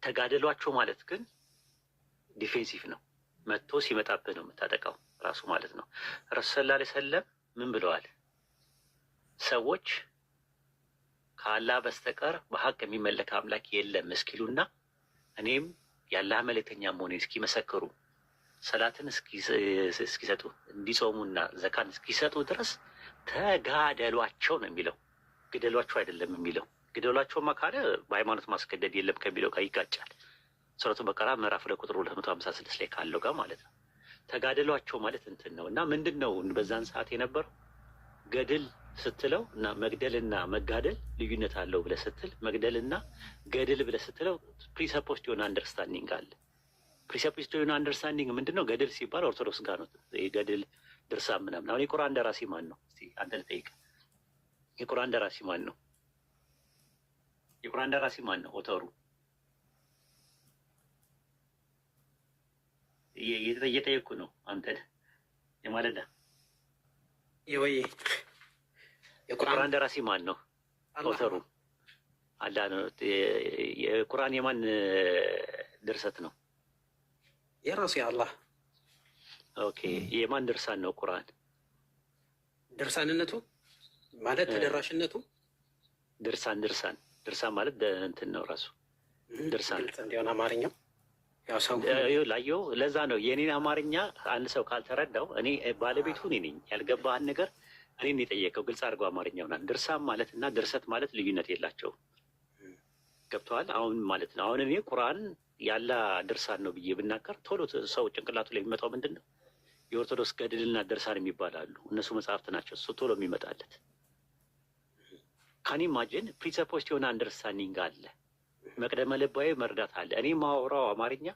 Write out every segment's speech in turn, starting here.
ተጋደሏቸው ማለት ግን ዲፌንሲቭ ነው። መጥቶ ሲመጣብህ ነው የምታጠቃው ራሱ ማለት ነው። ረሱል ሰለላሁ ዐለይሂ ወሰለም ምን ብለዋል? ሰዎች ከአላህ በስተቀር በሀቅ የሚመለክ አምላክ የለም እስኪሉና እኔም የአላህ መልእክተኛ መሆኔን እስኪመሰክሩ ሰላትን እስኪሰጡ እንዲጾሙና ዘካን እስኪሰጡ ድረስ ተጋደሏቸው ነው የሚለው። ግደሏቸው አይደለም የሚለው። ግደሏቸውማ ካለ በሃይማኖት ማስገደድ የለም ከሚለው ጋር ይጋጫል። ሱረቱ በቀራ ምዕራፍ 2 ቁጥር 256 ላይ ካለው ጋር ማለት ነው። ተጋደሏቸው ማለት እንትን ነው እና ምንድን ነው በዛን ሰዓት የነበረው ገድል ስትለው እና መግደልና መጋደል ልዩነት አለው ብለህ ስትል መግደልና ገድል ብለህ ስትለው ፕሪሰፖስድ የሆነ አንደርስታንዲንግ አለ። ፕሪሰፖስድ የሆነ አንደርስታንዲንግ ምንድን ነው? ገድል ሲባል ኦርቶዶክስ ጋር ነው ገድል ድርሳ ምናምን። አሁን የቁርአን ደራሲ ማን ነው? እስኪ አንተ ልጠይቅ። የቁርአን ደራሲ ማን ነው? የቁርአን ደራሲ ማን ነው? ኦተሩ እየጠየኩ ነው። አንተ የማለዳ ወይ የቁርአን ደራሲ ማን ነው? ኦተሩ አላህ ነው። የቁርአን የማን ድርሰት ነው? የራሱ የአላህ። ኦኬ፣ የማን ድርሳን ነው ቁርአን? ድርሳንነቱ ማለት ተደራሽነቱ ድርሳን ማለት እንትን ነው ራሱ ድርሳን እንዲሆን አማርኛው ያው ሰው ላየው። ለዛ ነው የኔን አማርኛ አንድ ሰው ካልተረዳው እኔ ባለቤቱ እኔ ነኝ። ያልገባህን ነገር እኔን የጠየቀው ግልጽ አድርገው አማርኛውና ድርሳን ማለት እና ድርሰት ማለት ልዩነት የላቸውም። ገብተዋል አሁን ማለት ነው። አሁን እኔ ቁርአን ያለ ድርሳን ነው ብዬ ብናገር ቶሎ ሰው ጭንቅላቱ ላይ የሚመጣው ምንድን ነው? የኦርቶዶክስ ገድልና ድርሳን የሚባላሉ እነሱ መጽሐፍት ናቸው። እሱ ቶሎ የሚመጣለት ካኒ ማጅን ፕሪሰፖስት የሆነ አንደርስታንዲንግ አለ። መቅደመ ልባዊ መረዳት አለ። እኔ ማወራው አማርኛ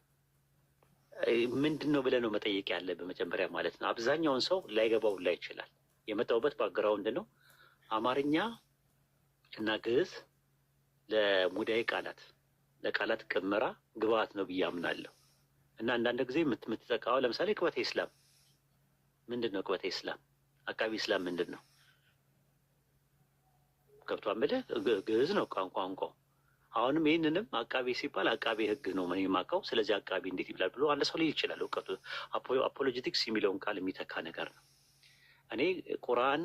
ምንድን ነው ብለህ ነው መጠየቅ ያለ በመጀመሪያ ማለት ነው። አብዛኛውን ሰው ላይገባው ላይ ይችላል። የመጣውበት ባግራውንድ ነው። አማርኛ እና ግዕዝ ለሙዳይ ቃላት ለቃላት ቅመራ ግብአት ነው ብዬ አምናለሁ። እና አንዳንድ ጊዜ የምትጠቃው ለምሳሌ ቅበተ ኢስላም ምንድን ነው? ቅበተ ኢስላም አቃቢ ኢስላም ምንድን ነው? ገብቷን ብለህ ግዕዝ ነው ቋንቋው። አሁንም ይህንንም አቃቤ ሲባል አቃቤ ሕግ ነው ምን የማውቀው። ስለዚህ አቃቤ እንዴት ይብላል ብሎ አንድ ሰው ላይ ይችላል። እውቀቱ አፖሎጂቲክስ የሚለውን ቃል የሚተካ ነገር ነው። እኔ ቁርአን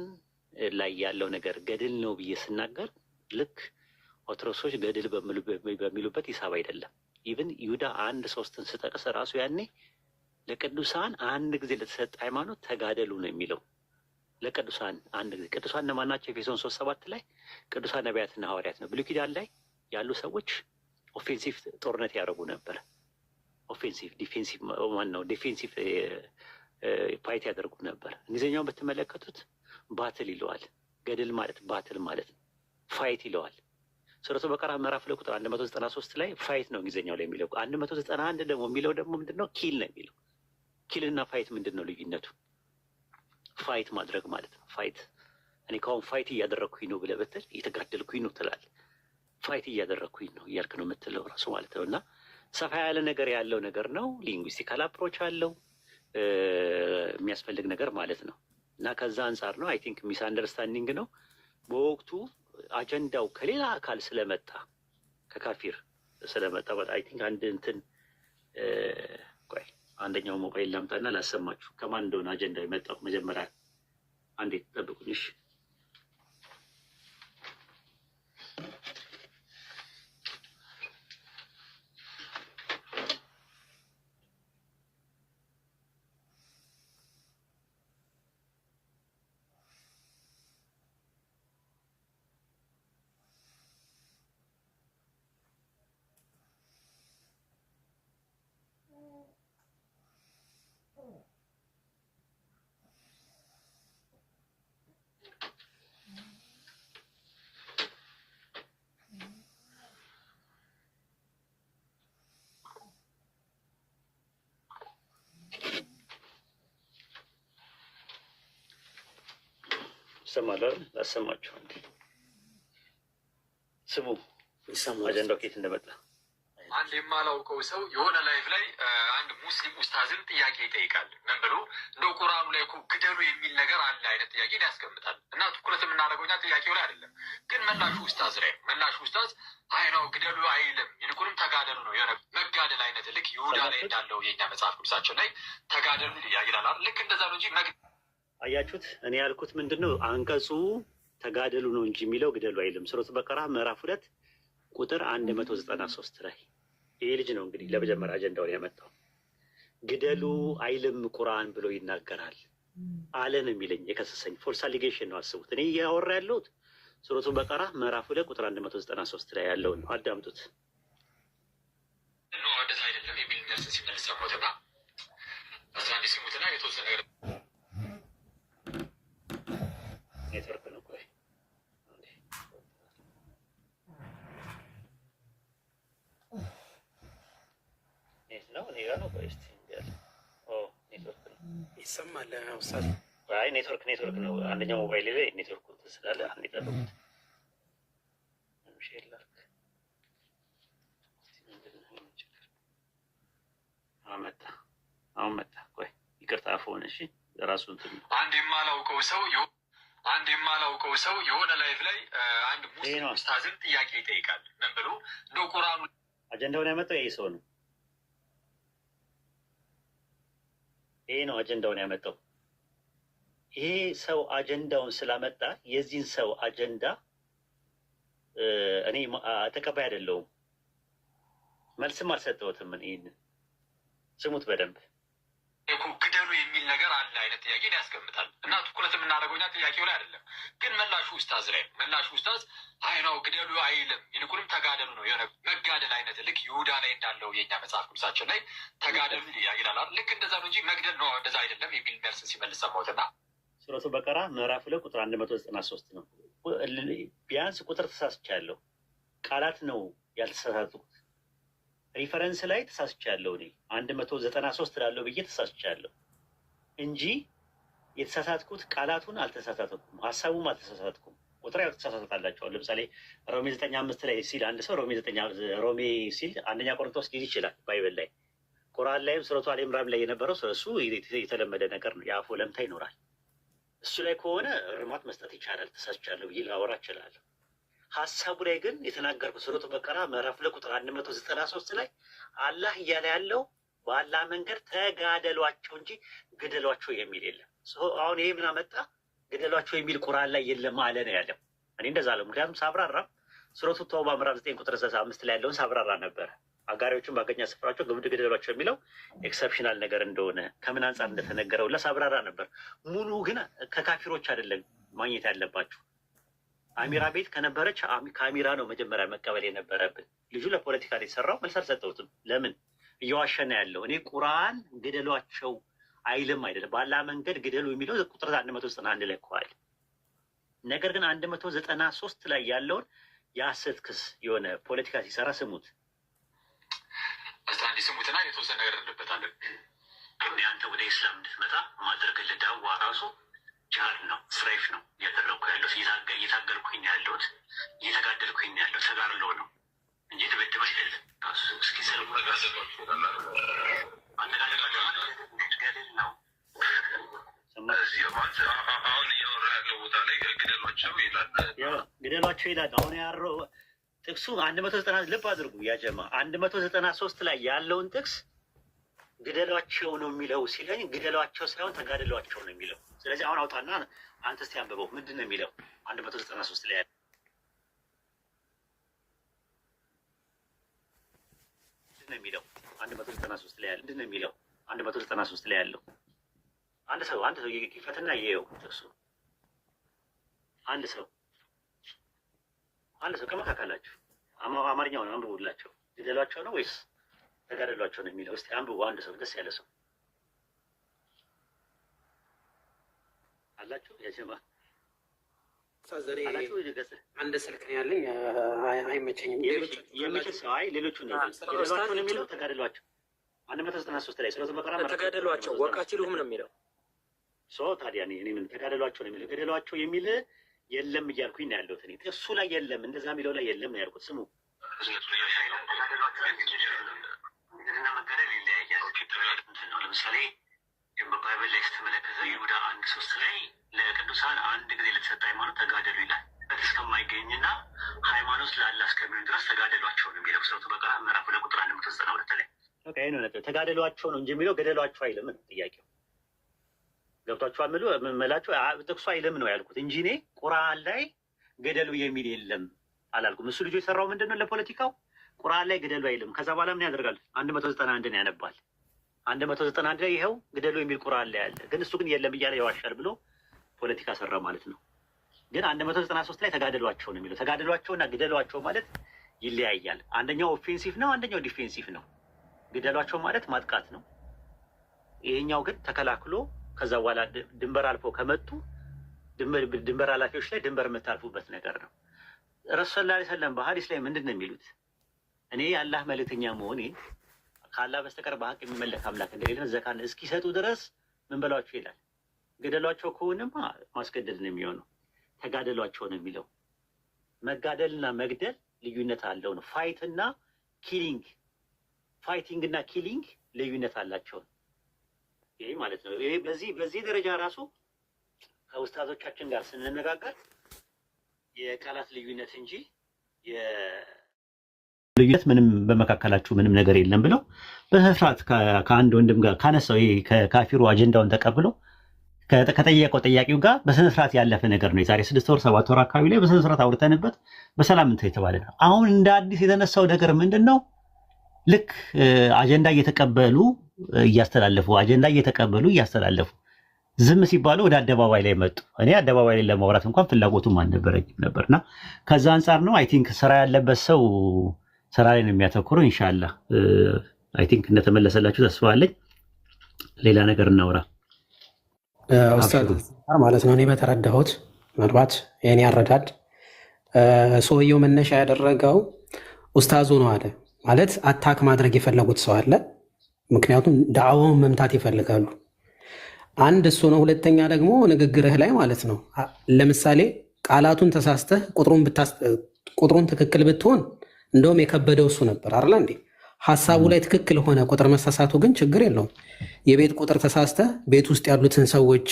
ላይ ያለው ነገር ገድል ነው ብዬ ስናገር ልክ ኦርቶዶክሶች ገድል በሚሉበት ሂሳብ አይደለም። ኢቭን ይሁዳ 1:3 ስጠቅስ ራሱ ያኔ ለቅዱሳን አንድ ጊዜ ለተሰጠ ሃይማኖት ተጋደሉ ነው የሚለው። ለቅዱሳን አንድ ጊዜ። ቅዱሳን እነማን ናቸው? ኤፌሶን 3:7 ላይ ቅዱሳን ነቢያትና ሐዋርያት ነው። ብሉይ ኪዳን ላይ ያሉ ሰዎች ኦፌንሲቭ ጦርነት ያደርጉ ነበር። ኦፌንሲቭ ዲፌንሲቭ ማን ነው? ዲፌንሲቭ ፋይት ያደርጉ ነበር። እንግሊዝኛውን ብትመለከቱት ባትል ይለዋል። ገድል ማለት ባትል ማለት ነው። ፋይት ይለዋል። ሱረቱ በቀራ ምዕራፍ 2 ቁጥር 193 ላይ ፋይት ነው እንግሊዝኛው ላይ የሚለው። 191 ደግሞ የሚለው ደግሞ ምንድን ነው? ኪል ነው የሚለው። ኪል እና ፋይት ምንድን ነው ልዩነቱ? ፋይት ማድረግ ማለት ነው። ፋይት እኔ ከአሁን ፋይት እያደረግኩኝ ነው ብለህ ብትል እየተጋደልኩኝ ነው ትላለህ። ፋይት እያደረግኩኝ ነው እያልክ ነው የምትለው ራሱ ማለት ነው። እና ሰፋ ያለ ነገር ያለው ነገር ነው። ሊንጉስቲካል አፕሮች አለው የሚያስፈልግ ነገር ማለት ነው። እና ከዛ አንጻር ነው አይ ቲንክ ሚስ አንደርስታንዲንግ ነው በወቅቱ አጀንዳው ከሌላ አካል ስለመጣ ከካፊር ስለመጣ አይ ቲንክ አንድ እንትን ቆይ አንደኛው ሞባይል ላምጣና ላሰማችሁ ከማን እንደሆነ አጀንዳው የመጣው መጀመሪያ አንዴ ጠብቁኝ። ይሰማል? ላሰማችሁ እንዴ? ስሙ አጀንዳው ከየት እንደመጣ። አንድ የማላውቀው ሰው የሆነ ላይፍ ላይ አንድ ሙስሊም ኡስታዝን ጥያቄ ይጠይቃል። ምን ብሎ እንደው ቁርአኑ ላይ እኮ ግደሉ የሚል ነገር አለ አይነት ጥያቄ ያስቀምጣል። እና ትኩረት የምናደርገው እኛ ጥያቄው ላይ አይደለም፣ ግን መላሹ ኡስታዝ ላይ መላሹ ኡስታዝ አይ ነው ግደሉ አይልም፣ ይልቁንም ተጋደሉ ነው የሆነ መጋደል አይነት ልክ ይሁዳ ላይ እንዳለው የኛ መጽሐፍ ቅዱሳችን ላይ ተጋደሉ ይላል። ልክ እንደዛ ነው እንጂ አያችሁት? እኔ ያልኩት ምንድን ነው አንቀጹ ተጋደሉ ነው እንጂ የሚለው ግደሉ አይልም። ሱረቱ በቀራ ምዕራፍ 2 ቁጥር 193 ላይ ይሄ ልጅ ነው እንግዲህ ለመጀመሪያ አጀንዳውን ያመጣው። ግደሉ አይልም ቁርአን ብሎ ይናገራል አለ ነው የሚለኝ የከሰሰኝ። ፎልስ አሊጌሽን ነው። አስቡት። እኔ እያወራ ያለሁት ሱረቱ በቀራ ምዕራፍ 2 ቁጥር 193 ላይ ያለውን ነው። አዳምጡት። እንደዛ አይደለም የሚል ደርስ ሲመልስ ሰሞትና አስራ አንድ ሲሙትና የተወሰነ ነገር ኔትወርክ ነው። ቆይ ነው እኔ ጋር ነው። ቆይ እስኪ ኔትወርክ ነው ይሰማል። ውሳት አይ ኔትወርክ ነው። አንደኛው ሞባይል ላይ ኔትወርክ ስላለ አንድ ይጠብቁት። አሁን መጣ። ቆይ ይቅርታ አፎን። እሺ ራሱ እንትን አንድ የማላውቀው ሰው የሆነ ላይፍ ላይ አንድ ሙስሊም ኡስታዝን ጥያቄ ይጠይቃል። ምን ብሎ እንደው ቁርአኑ አጀንዳውን ያመጣው ይሄ ሰው ነው። ይሄ ነው አጀንዳውን ያመጣው። ይሄ ሰው አጀንዳውን ስላመጣ የዚህን ሰው አጀንዳ እኔ ተቀባይ አይደለሁም። መልስም አልሰጠሁትም። ይህንን ስሙት በደንብ። ግደሉ የሚል ነገር አለ አይነት ጥያቄ ያስቀምጣል። እና ትኩረት የምናደርገው እኛ ጥያቄው ላይ አይደለም፣ ግን መላሹ ኡስታዝ ላይ መላሹ ኡስታዝ አይ ነው ግደሉ አይልም፣ ይልቁንም ተጋደሉ ነው የሆነ መጋደል አይነት ልክ ይሁዳ ላይ እንዳለው የኛ መጽሐፍ ቅዱሳችን ላይ ተጋደሉ ይላል። ልክ እንደዛ ነው እንጂ መግደል ነው እንደዛ አይደለም የሚል መልስ ሲመልስ ሰማሁትና ሱረቱ በቀራ ምዕራፍ 2 ቁጥር 193 ነው። ቢያንስ ቁጥር ተሳስቻለሁ። ቃላት ነው ያልተሳሳትኩት። ሪፈረንስ ላይ ተሳስቻለሁ። እኔ 193 ላለው ብዬ ተሳስቻለሁ እንጂ የተሳሳትኩት ቃላቱን አልተሳሳትኩም፣ ሀሳቡም አልተሳሳትኩም። ቁጥር ያው ተሳሳታላቸዋል። ለምሳሌ ሮሜ 9:5 ላይ ሲል አንድ ሰው ሮሜ ሲል አንደኛ ቆሮንቶስ ሊል ይችላል ባይብል ላይ። ቁርአን ላይም ሱረቱ አል ኢምራን ላይ የነበረው እሱ የተለመደ ነገር ነው። የአፎ ለምታ ይኖራል። እሱ ላይ ከሆነ እርማት መስጠት ይቻላል። ተሳስቻለሁ ብዬ ላወራ እችላለሁ። ሀሳቡ ላይ ግን የተናገርኩት ሱረቱ በቀራ ምዕራፍ 2 ቁጥር 193 ላይ አላህ እያለ ያለው በአላህ መንገድ ተጋደሏቸው እንጂ ግደሏቸው የሚል የለም። አሁን ይሄ ምን አመጣ? ግደሏቸው የሚል ቁርአን ላይ የለም አለ ነው ያለው። እኔ እንደዛ አለው። ምክንያቱም ሳብራራ ሱረቱ ተውባ ምዕራፍ 9 ቁጥር 5 ላይ ያለውን ሳብራራ ነበረ። አጋሪዎቹን ባገኛ ስፍራቸው ግደሏቸው የሚለው ኤክሰፕሽናል ነገር እንደሆነ ከምን አንጻር እንደተነገረው ለሳብራራ ነበር። ሙሉ ግን ከካፊሮች አይደለም ማግኘት ያለባችሁ። አሚራ ቤት ከነበረች ከአሚራ ነው መጀመሪያ መቀበል የነበረብን። ልጁ ለፖለቲካ የተሰራው መልስ አልሰጠሁትም። ለምን እየዋሸነ ያለው? እኔ ቁርአን ግደሏቸው አይልም አይደለም። ባላ መንገድ ግደሉ የሚለው ቁጥር 191 ላይ እኮ አለ። ነገር ግን 193 ላይ ያለውን የሐሰት ክስ የሆነ ፖለቲካ ሲሰራ ስሙት። አንድ ስሙትና የተወሰነ ነገር እንበታለን። አንተ ወደ ኢስላም እንድትመጣ ማድረግልህ ዳዋ ራሱ ጃር ነው፣ ስራይፍ ነው እያደረግኩ ያለሁት። እየታገልኩኝ ያለሁት እየተጋደልኩኝ ያለሁት ተጋድሎ ነው እንጂ ተበድብ አይደለም። እስኪ ሰልሙ ገድል ነው። አሁን እያወራ ያለው ቦታ ላይ ግደሏቸው ይላል። ግደሏቸው ይላል። አሁን ያረው ጥቅሱ 190 ልብ አድርጉ ያጀማ 193 ላይ ያለውን ጥቅስ ግደሏቸው ነው የሚለው ሲለኝ ግደሏቸው ሳይሆን ተጋደሏቸው ነው የሚለው። ስለዚህ አሁን አውጣና አንተ እስቲ አንብበው። ምንድን ነው የሚለው? 193 ላይ ያለው ምንድን ነው የሚለው? 193 ላይ ያለው ምንድን ነው የሚለው? 193 ላይ ያለው አንድ ሰው ይፈትና ይየው ጥቅሱ። አንድ ሰው ከመካከላችሁ አማርኛውን አንብቡላቸው። ግደሏቸው ነው ወይስ ተጋደሏቸው ነው የሚለው? እስቲ አንብቡ። አንድ ሰው ደስ ያለ ሰው አላችሁ? ያጀማ አንድ ስልክ ነው ያለኝ፣ አይመቸኝም። የሚችል ሰው አይ ሌሎቹ ነው ግደሏቸው ነው የሚለው። ተጋደሏቸው 193 ላይ ሱረቱ በቀራ ተጋደሏቸው ወቃቲሉሁም ነው የሚለው። ታዲያ እኔ ምን ተጋደሏቸው ነው የሚለው? ገደሏቸው የሚል የለም እያልኩኝ ነው ያለሁት እኔ። እሱ ላይ የለም፣ እንደዛ የሚለው ላይ የለም ነው ያልኩት። ስሙ ግድና መገደል ይለያያል። ለምሳሌ ባይብል ላይ ስትመለከተው ይሁዳ 1:3 ላይ ለቅዱሳን አንድ ጊዜ ለተሰጠ ሃይማኖት ተጋደሉ ይላል። እስከማይገኝና ሃይማኖት ላለ እስከሚሆን ድረስ ተጋደሏቸው ነው የሚለው ሱረቱ በቀራ ምዕራፍ 2 ቁጥር 192 ላይ። ኦኬ ይሄ ነው ተጋደሏቸው ነው እንጂ የሚለው ገደሏቸው አይልም ነው ጥያቄው። ገብቷችኋል? ምን መላችሁ ጥቅሱ አይልም ነው ያልኩት እንጂ እኔ ቁርአን ላይ ገደሉ የሚል የለም አላልኩም። እሱ ልጁ የሰራው ምንድነው ለፖለቲካው ቁርአን ላይ ገደሉ አይልም። ከዛ በኋላ ምን ያደርጋል? 191 ያነባል። 191 ላይ ይኸው ገደሉ የሚል ቁርአን ላይ አለ። ግን እሱ ግን የለም እያለ ያዋሻል ብሎ ፖለቲካ ሰራ ማለት ነው። ግን 193 ላይ ተጋደሏቸው ነው የሚለው። ተጋደሏቸውና ግደሏቸው ማለት ይለያያል። አንደኛው ኦፌንሲቭ ነው፣ አንደኛው ዲፌንሲቭ ነው። ግደሏቸው ማለት ማጥቃት ነው። ይሄኛው ግን ተከላክሎ ከዛ በኋላ ድንበር አልፎ ከመጡ ድንበር ኃላፊዎች ላይ ድንበር የምታልፉበት ነገር ነው። ረሱል ሰለላሁ ዐለይሂ ወሰለም በሐዲስ ላይ ምንድን ነው የሚሉት? እኔ የአላህ መልእክተኛ መሆኔን ከአላህ በስተቀር በሀቅ የሚመለክ አምላክ እንደሌለ ዘካን እስኪሰጡ ድረስ ምን በሏቸው ይላል። ገደሏቸው ከሆነማ ማስገደል ነው የሚሆነው። ተጋደሏቸው ነው የሚለው። መጋደልና መግደል ልዩነት አለው ነው። ፋይቲንግ እና ኪሊንግ ልዩነት አላቸው። ይሄ ማለት ነው። ይሄ በዚህ ደረጃ ራሱ ከኡስታዞቻችን ጋር ስንነጋገር የቃላት ልዩነት እንጂ ልዩነት ምንም በመካከላችሁ ምንም ነገር የለም ብለው በስርዓት ከአንድ ወንድም ጋር ካነሳው ይሄ ከካፊሩ አጀንዳውን ተቀብሎ ከጠየቀው ጠያቂው ጋር በስነ ስርዓት ያለፈ ነገር ነው። የዛሬ 6 ወር 7 ወር አካባቢ ላይ በስነ ስርዓት አውርተንበት በሰላም እንትን የተባለ ነው። አሁን እንደ አዲስ የተነሳው ነገር ምንድን ነው? ልክ አጀንዳ እየተቀበሉ እያስተላለፉ ዝም ሲባሉ ወደ አደባባይ ላይ መጡ። እኔ አደባባይ ላይ ለማውራት እንኳን ፍላጎቱም አልነበረኝም ነበርና ከዛ አንጻር ነው አይ ቲንክ ስራ ያለበት ሰው ስራ ላይ ነው የሚያተኩረው። ኢንሻአላህ አይ ቲንክ እንደተመለሰላችሁ ተስፋ አለኝ። ሌላ ነገር እናውራ ኡስታዝ ማለት ነው። እኔ በተረዳሁት ምናልባት የኔ አረዳድ ሰውየው መነሻ ያደረገው ኡስታዙ ነው አለ ማለት አታክ ማድረግ የፈለጉት ሰው አለ። ምክንያቱም ዳዕዋውን መምታት ይፈልጋሉ። አንድ እሱ ነው። ሁለተኛ ደግሞ ንግግርህ ላይ ማለት ነው ለምሳሌ ቃላቱን ተሳስተህ ቁጥሩን ትክክል ብትሆን እንደውም የከበደው እሱ ነበር አይደል እንዴ? ሐሳቡ ላይ ትክክል ሆነ ቁጥር መሳሳቱ ግን ችግር የለውም። የቤት ቁጥር ተሳስተህ ቤት ውስጥ ያሉትን ሰዎች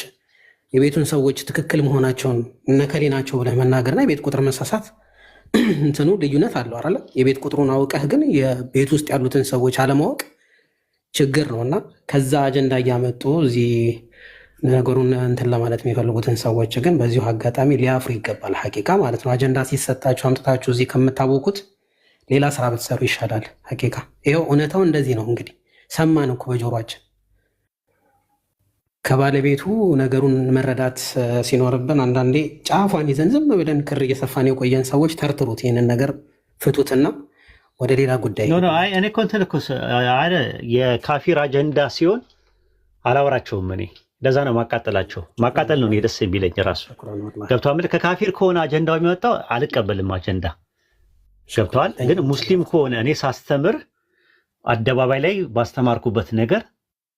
የቤቱን ሰዎች ትክክል መሆናቸውን እነከሌ ናቸው ብለህ መናገርና የቤት ቁጥር መሳሳት እንትኑ ልዩነት አለው አይደል? የቤት ቁጥሩን አውቀህ ግን የቤት ውስጥ ያሉትን ሰዎች አለማወቅ ችግር ነውና ከዛ አጀንዳ እያመጡ እዚህ ነገሩን እንትን ለማለት የሚፈልጉትን ሰዎች ግን በዚሁ አጋጣሚ ሊያፍሩ ይገባል። ሐቂቃ ማለት ነው። አጀንዳ ሲሰጣችሁ አምጥታችሁ እዚህ ከምታወቁት ሌላ ስራ ብትሰሩ ይሻላል። ሐቂቃ ይኸው እውነታው እንደዚህ ነው። እንግዲህ ሰማን እኮ በጆሮአችን። ከባለቤቱ ነገሩን መረዳት ሲኖርብን አንዳንዴ ጫፏን ይዘን ዝም ብለን ክር እየሰፋን የቆየን ሰዎች ተርትሩት፣ ይህንን ነገር ፍቱትና ወደ ሌላ ጉዳይ። እኔ እኮ እንትን እኮ የካፊር አጀንዳ ሲሆን አላወራቸውም። እኔ ለዛ ነው ማቃጠላቸው። ማቃጠል ነው እኔ ደስ የሚለኝ ራሱ ገብቷል። ከካፊር ከሆነ አጀንዳው የሚወጣው አልቀበልም አጀንዳ ገብተዋል። ግን ሙስሊም ከሆነ እኔ ሳስተምር አደባባይ ላይ ባስተማርኩበት ነገር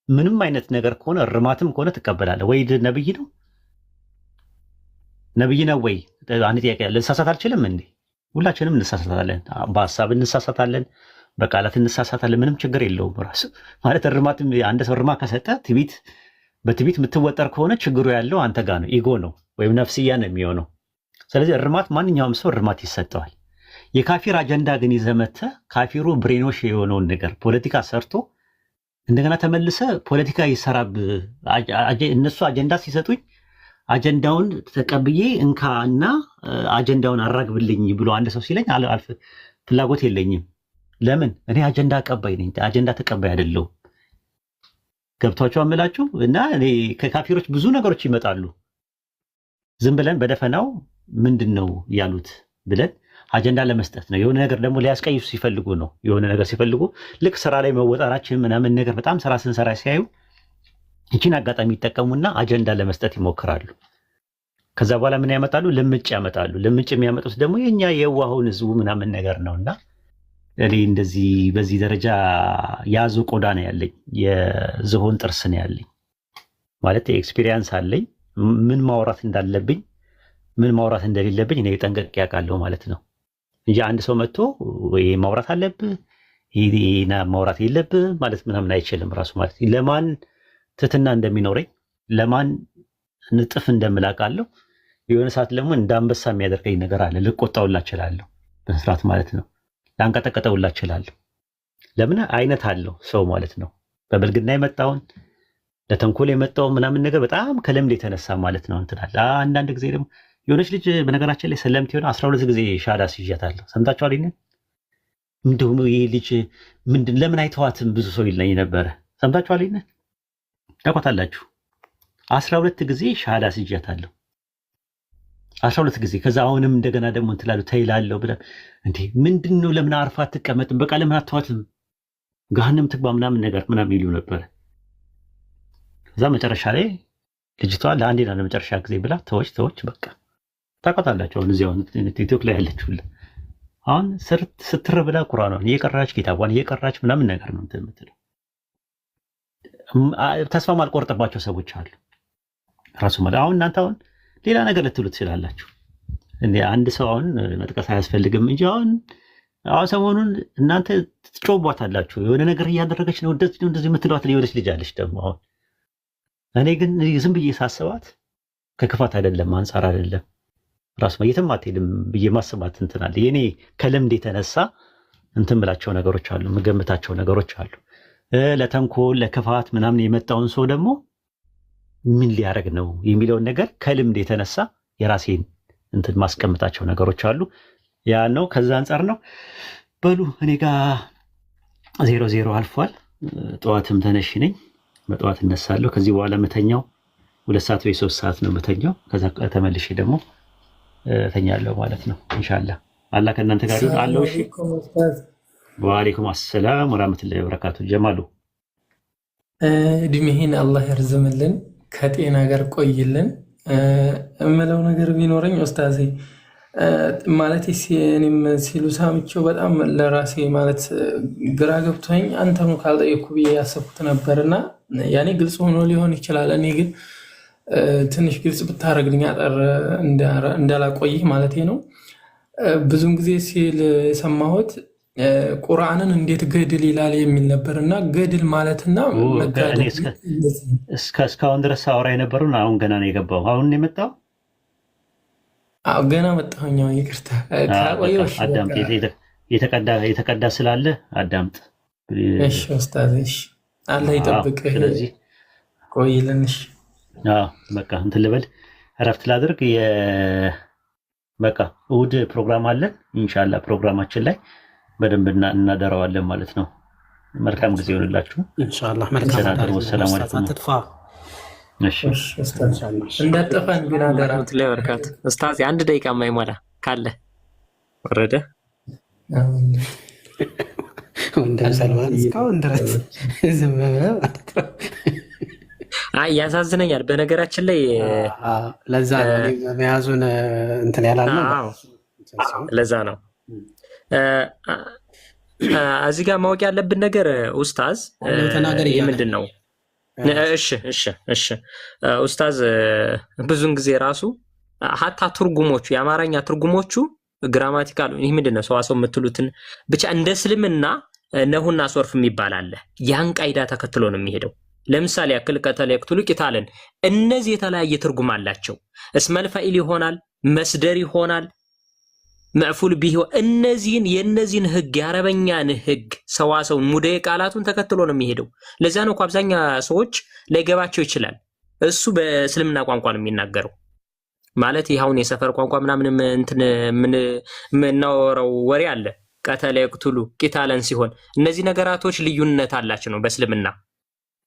ምንም አይነት ነገር ከሆነ እርማትም ከሆነ ትቀበላለህ ወይ? ነብይ ነው ወይ? አንድ ጥያቄ ልሳሳት አልችልም እንዴ? ሁላችንም እንሳሳታለን። በሀሳብ እንሳሳታለን፣ በቃላት እንሳሳታለን። ምንም ችግር የለውም። ራሱ ማለት እርማት አንድ ሰው እርማ ከሰጠ በትዕቢት የምትወጠር ከሆነ ችግሩ ያለው አንተ ጋር ነው፣ ኢጎ ነው ወይም ነፍስያ ነው የሚሆነው። ስለዚህ እርማት ማንኛውም ሰው እርማት ይሰጠዋል። የካፊር አጀንዳ ግን ይዘመተ ካፊሩ ብሬኖሽ የሆነውን ነገር ፖለቲካ ሰርቶ እንደገና ተመልሰ ፖለቲካ ይሰራብ። እነሱ አጀንዳ ሲሰጡኝ አጀንዳውን ተቀብዬ እንካና አጀንዳውን አራግብልኝ ብሎ አንድ ሰው ሲለኝ ፍላጎት የለኝም። ለምን? እኔ አጀንዳ አቀባይ ነኝ፣ አጀንዳ ተቀባይ አይደለሁም። ገብቷቸው አምላችሁ እና እኔ ከካፊሮች ብዙ ነገሮች ይመጣሉ። ዝም ብለን በደፈናው ምንድን ነው ያሉት ብለን አጀንዳ ለመስጠት ነው። የሆነ ነገር ደግሞ ሊያስቀይሱ ሲፈልጉ ነው። የሆነ ነገር ሲፈልጉ ልክ ስራ ላይ መወጣራችን ምናምን ነገር በጣም ስራ ስንሰራ ሲያዩ ይችን አጋጣሚ ይጠቀሙና አጀንዳ ለመስጠት ይሞክራሉ። ከዛ በኋላ ምን ያመጣሉ? ልምጭ ያመጣሉ። ልምጭ የሚያመጡት ደግሞ የኛ የዋሁን ህዝቡ ምናምን ነገር ነውና እኔ እንደዚህ በዚህ ደረጃ ያዙ ቆዳ ነው ያለኝ፣ የዝሆን ጥርስ ነው ያለኝ ማለት ኤክስፒሪየንስ አለኝ። ምን ማውራት እንዳለብኝ ምን ማውራት እንደሌለብኝ እኔ ጠንቅቄ ያውቃለሁ ማለት ነው እንጂ አንድ ሰው መጥቶ ወይ ማውራት አለብህ ይሄና ማውራት የለብህ ማለት ምናምን አይችልም። ራሱ ማለት ለማን ትትና እንደሚኖረኝ ለማን ንጥፍ እንደምላቃለሁ የሆነ ሰዓት ደግሞ እንዳንበሳ የሚያደርገኝ ነገር አለ። ልቆጣውላ እችላለሁ በስርዓት ማለት ነው። ላንቀጠቀጠውላ እችላለሁ። ለምን አይነት አለው ሰው ማለት ነው። በብልግና የመጣውን ለተንኮል የመጣውን ምናምን ነገር በጣም ከልምድ የተነሳ ማለት ነው እንትን አለ። አንዳንድ ጊዜ ደግሞ የሆነች ልጅ በነገራችን ላይ ሰለምት የሆነ 12 ጊዜ ሻዳ ሲያታለሁ። ሰምታችኋል? ይሄን እንደውም ይሄ ልጅ ምንድን ለምን አይተዋትም ብዙ ሰው ይለኝ ነበረ። ሰምታችኋል? ይሄን ታውቃላችሁ? 12 ጊዜ ሻዳ ሲያታለሁ 12 ጊዜ። ከዛ አሁንም እንደገና ደግሞ እንትላሉ ተይላለሁ ብለ እንዴ ምንድነው? ለምን አርፋ አትቀመጥም? በቃ ለምን አትዋትም? ገሃነም ትግባ ምናምን ነገር ምናምን ይሉ ነበር። ከዛ መጨረሻ ላይ ልጅቷ ለአንዴና ለመጨረሻ ጊዜ ብላ ተወች በቃ ታውቃላችሁ። አሁን እዚያው ቲክቶክ ላይ ያለችው አሁን ስትር ብላ ቁርአኗን እየቀራች ኪታቧን እየቀራች ምናምን ነገር ነው እንትን የምትለው። ተስፋ ማልቆርጥባቸው ሰዎች አሉ። ራሱ ማለት አሁን እናንተ አሁን ሌላ ነገር ልትሉ ትችላላችሁ። እንዴ አንድ ሰው አሁን መጥቀስ አያስፈልግም እንጂ አሁን ሰሞኑን እናንተ ትጮባታላችሁ። የሆነ ነገር እያደረገች ነው እንደዚህ የምትሏት የሆነች ልጅ አለች ደግሞ አሁን። እኔ ግን ዝም ብዬ ሳስባት ከክፋት አይደለም አንጻር አይደለም ራሱ የትም አትሄድም ብዬ ማስባት እንትን አለ። የኔ ከልምድ የተነሳ እንትን ብላቸው ነገሮች አሉ፣ የምገምታቸው ነገሮች አሉ። ለተንኮል ለክፋት ምናምን የመጣውን ሰው ደግሞ ምን ሊያደርግ ነው የሚለውን ነገር ከልምድ የተነሳ የራሴን እንትን ማስቀምጣቸው ነገሮች አሉ። ያ ነው ከዛ አንጻር ነው። በሉ እኔ ጋር 0-0 አልፏል። ጠዋትም ተነሽ ነኝ፣ በጠዋት እነሳለሁ። ከዚህ በኋላ መተኛው 2 ሰዓት ወይ 3 ሰዓት ነው መተኛው። ከዛ ተመልሼ ደግሞ ተኛለሁ ማለት ነው ኢንሻአላህ። አላህ ከእናንተ ጋር ይሁን አለው። እሺ ወአለይኩም አሰላም ወራህመቱላሂ ወበረካቱ። ጀማሉ እድሜህን አላህ ያርዝምልን፣ ከጤና ጋር ቆይልን። እምለው ነገር ቢኖረኝ ኡስታዜ ማለት እኔም ሲሉ ሳምቼው በጣም ለራሴ ማለት ግራ ገብቶኝ አንተኑ ካልጠየኩ ብዬ ያሰብኩት ነበርና ያኔ ግልጽ ሆኖ ሊሆን ይችላል። እኔ ግን ትንሽ ግልጽ ብታረግልኝ አጠር እንዳላቆይህ ማለት ነው። ብዙም ጊዜ ሲል የሰማሁት ቁርአንን እንዴት ገድል ይላል የሚል ነበርና ገድል ማለትና መጋደል እስካሁን ድረስ አውራ የነበሩን አሁን ገና ነው የገባው። አሁን ነው የመጣው። ገና መጣሁኝ። ይቅርታ ካቆየሽ አዳምጥ። የተቀዳ ስላለ አዳምጥ። እሺ ኡስታዝ፣ እሺ አላህ ይጠብቅህ። ስለዚህ ቆይልንሽ። በቃ እንትን ልበል፣ እረፍት ላድርግ። በቃ እሑድ ፕሮግራም አለን ኢንሻአላህ። ፕሮግራማችን ላይ በደንብ እናደራዋለን ማለት ነው። መልካም ጊዜ ይሁንላችሁ ኢንሻአላህ። መልካም ሰላም አለይኩም። እሺ እንዳጠፋን ግን አደራ ላይ ወርካት ኡስታዝ አንድ ደቂቃ የማይሞላ ካለ ወረደ ወንድም ሰልማን እስካሁን ድረስ ዝም ብለው ያሳዝነኛል። በነገራችን ላይ ለዛ ነው መያዙን እንትን ያላልነው። ለዛ ነው እዚህ ጋር ማወቅ ያለብን ነገር ኡስታዝ ምንድን ነው? እሺ ኡስታዝ ብዙን ጊዜ ራሱ ሀታ ትርጉሞቹ የአማርኛ ትርጉሞቹ ግራማቲካል ይህ ምንድን ነው ሰዋሰው የምትሉትን ብቻ እንደ እስልምና ነሁና ሶርፍ የሚባል አለ። ያን ቃይዳ ተከትሎ ነው የሚሄደው። ለምሳሌ ያክል ቀተለ ይቅቱሉ ቂታለን፣ እነዚህ የተለያየ ትርጉም አላቸው። እስመል ፋኢል ይሆናል፣ መስደር ይሆናል፣ መዕፉል ቢሂ። እነዚህን የነዚህን ህግ የአረበኛን ህግ ሰዋሰውን ሙዳይ ቃላቱን ተከትሎ ነው የሚሄደው። ለዛ ነው እኮ አብዛኛው ሰዎች ላይገባቸው ይችላል። እሱ በእስልምና ቋንቋ ነው የሚናገረው ማለት ይሁን የሰፈር ቋንቋ ምናምን እንትን ምናወራው ወሬ አለ። ቀተለ ይቅቱሉ ቂታለን ሲሆን እነዚህ ነገራቶች ልዩነት አላቸው ነው በእስልምና።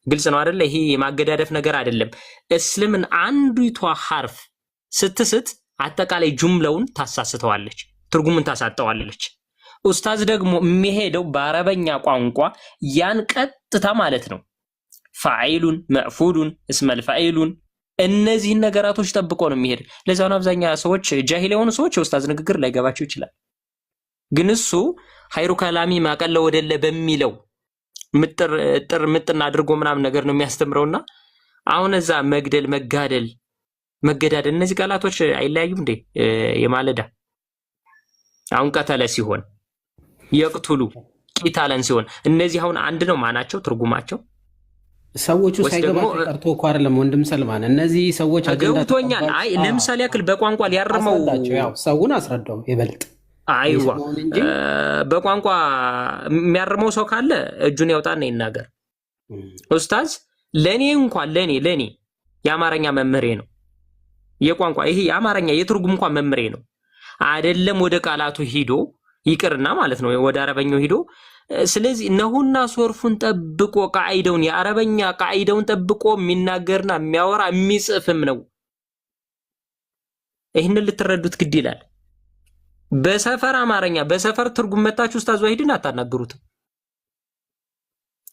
ግልጽ ነው አይደለ? ይሄ የማገዳደፍ ነገር አይደለም። እስልምና አንዲቷ ሐርፍ ስትስት አጠቃላይ ጁምላውን ታሳስተዋለች፣ ትርጉምን ታሳጠዋለች። ኡስታዝ ደግሞ የሚሄደው በአረበኛ ቋንቋ ያን ቀጥታ ማለት ነው ፋኢሉን፣ መዕፉሉን፣ እስመል ፋኢሉን እነዚህን ነገራቶች ጠብቆ ነው የሚሄድ። ለዛው ነው አብዛኛው ሰዎች ጃሂል የሆኑ ሰዎች ኡስታዝ ንግግር ላይገባቸው ይችላል። ግን እሱ ሀይሩ ከላሚ ማቀለ ወደለ በሚለው ምጥና አድርጎ ምናምን ነገር ነው የሚያስተምረውና አሁን እዛ መግደል፣ መገዳደል እነዚህ ቃላቶች አይለያዩም እንዴ? የማለዳ አሁን ቀተለ ሲሆን የቅቱሉ ቂታለን ሲሆን እነዚህ አሁን አንድ ነው ማናቸው ትርጉማቸው? ሰዎቹ ሳይገባቸው ቀርቶ እኮ አይደለም ወንድም ሰልማን፣ እነዚህ ሰዎች ገብቶኛል። አይ ለምሳሌ ያክል በቋንቋ ሊያርመው ያው ሰውን አስረዳው ይበልጥ አይዋ በቋንቋ የሚያርመው ሰው ካለ እጁን ያውጣና ይናገር። ኡስታዝ ለኔ እንኳን ለኔ የአማርኛ መምህሬ ነው። የቋንቋ ይሄ የአማርኛ የትርጉም እንኳን መምህሬ ነው። አይደለም ወደ ቃላቱ ሂዶ ይቅርና ማለት ነው ወደ አረበኛው ሂዶ። ስለዚህ ነሁና ሶርፉን ጠብቆ ቃይደውን የአረበኛ ቃይደውን ጠብቆ የሚናገርና የሚያወራ የሚጽፍም ነው። ይህንን ልትረዱት ግድ ይላል። በሰፈር አማርኛ በሰፈር ትርጉም መታችሁ ኡስታዝ ዋሂድን አታናግሩትም።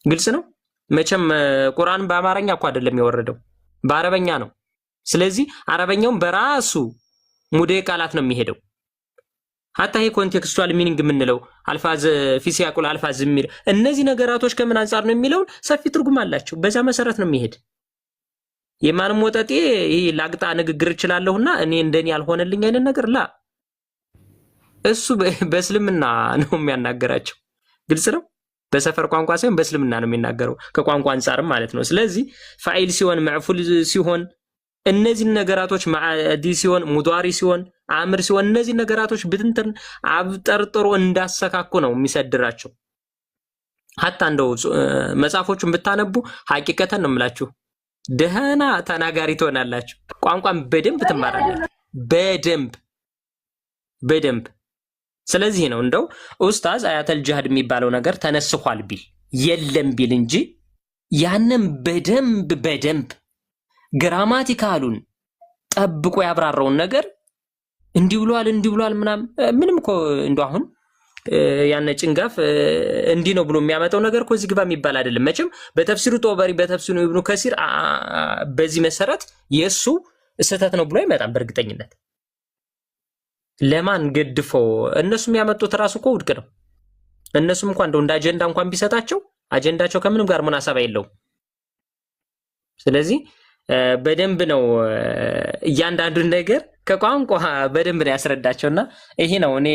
ግልጽ ነው። መቼም ቁርአን በአማርኛ እኮ አይደለም የወረደው በአረበኛ ነው። ስለዚህ አረበኛውን በራሱ ሙዴ ቃላት ነው የሚሄደው። ሀታ ይሄ ኮንቴክስቹዋል ሚኒንግ የምንለው አልፋዝ ፊሲያቁል አልፋዝ የሚል እነዚህ ነገራቶች ከምን አንጻር ነው የሚለውን ሰፊ ትርጉም አላቸው። በዛ መሰረት ነው የሚሄድ። የማንም ወጠጤ ይሄ ላግጣ ንግግር እችላለሁና እኔ እንደኔ ያልሆነልኝ አይነት ነገር ላ እሱ በእስልምና ነው የሚያናገራቸው። ግልጽ ነው። በሰፈር ቋንቋ ሳይሆን በእስልምና ነው የሚናገረው ከቋንቋ አንጻርም ማለት ነው። ስለዚህ ፋኢል ሲሆን መዕፉል ሲሆን እነዚህ ነገራቶች ማዕዲ ሲሆን ሙዳሪ ሲሆን አምር ሲሆን እነዚህ ነገራቶች ብትንትን አብጠርጥሮ እንዳሰካኩ ነው የሚሰድራቸው። ሀታ እንደው መጽሐፎቹን ብታነቡ ሐቂቀተን ነው የምላችሁ ደህና ተናጋሪ ትሆናላችሁ። ቋንቋን በደንብ ትማራላችሁ። በደንብ ስለዚህ ነው እንደው ኡስታዝ አያተል ጂሃድ የሚባለው ነገር ተነስኳል ቢል የለም ቢል እንጂ ያንን በደንብ ግራማቲካሉን ጠብቆ ያብራራውን ነገር እንዲህ ብሏል ምንም እኮ እንደው አሁን ያነ ጭንጋፍ እንዲህ ነው ብሎ የሚያመጣው ነገር እኮ እዚህ ግባ የሚባል አይደለም። መቼም በተፍሲሩ ጦበሪ በተፍሲሩ ኢብኑ ከሲር በዚህ መሰረት የሱ ስህተት ነው ብሎ አይመጣም በእርግጠኝነት። ለማን ገድፎ እነሱም ያመጡት ራሱ እኮ ውድቅ ነው። እነሱም እንኳን እንደው እንደ አጀንዳ እንኳን ቢሰጣቸው አጀንዳቸው ከምንም ጋር ሙናሰባ የለውም። ስለዚህ በደንብ ነው እያንዳንዱን ነገር ከቋንቋ በደንብ ነው ያስረዳቸውና ይሄ ነው እኔ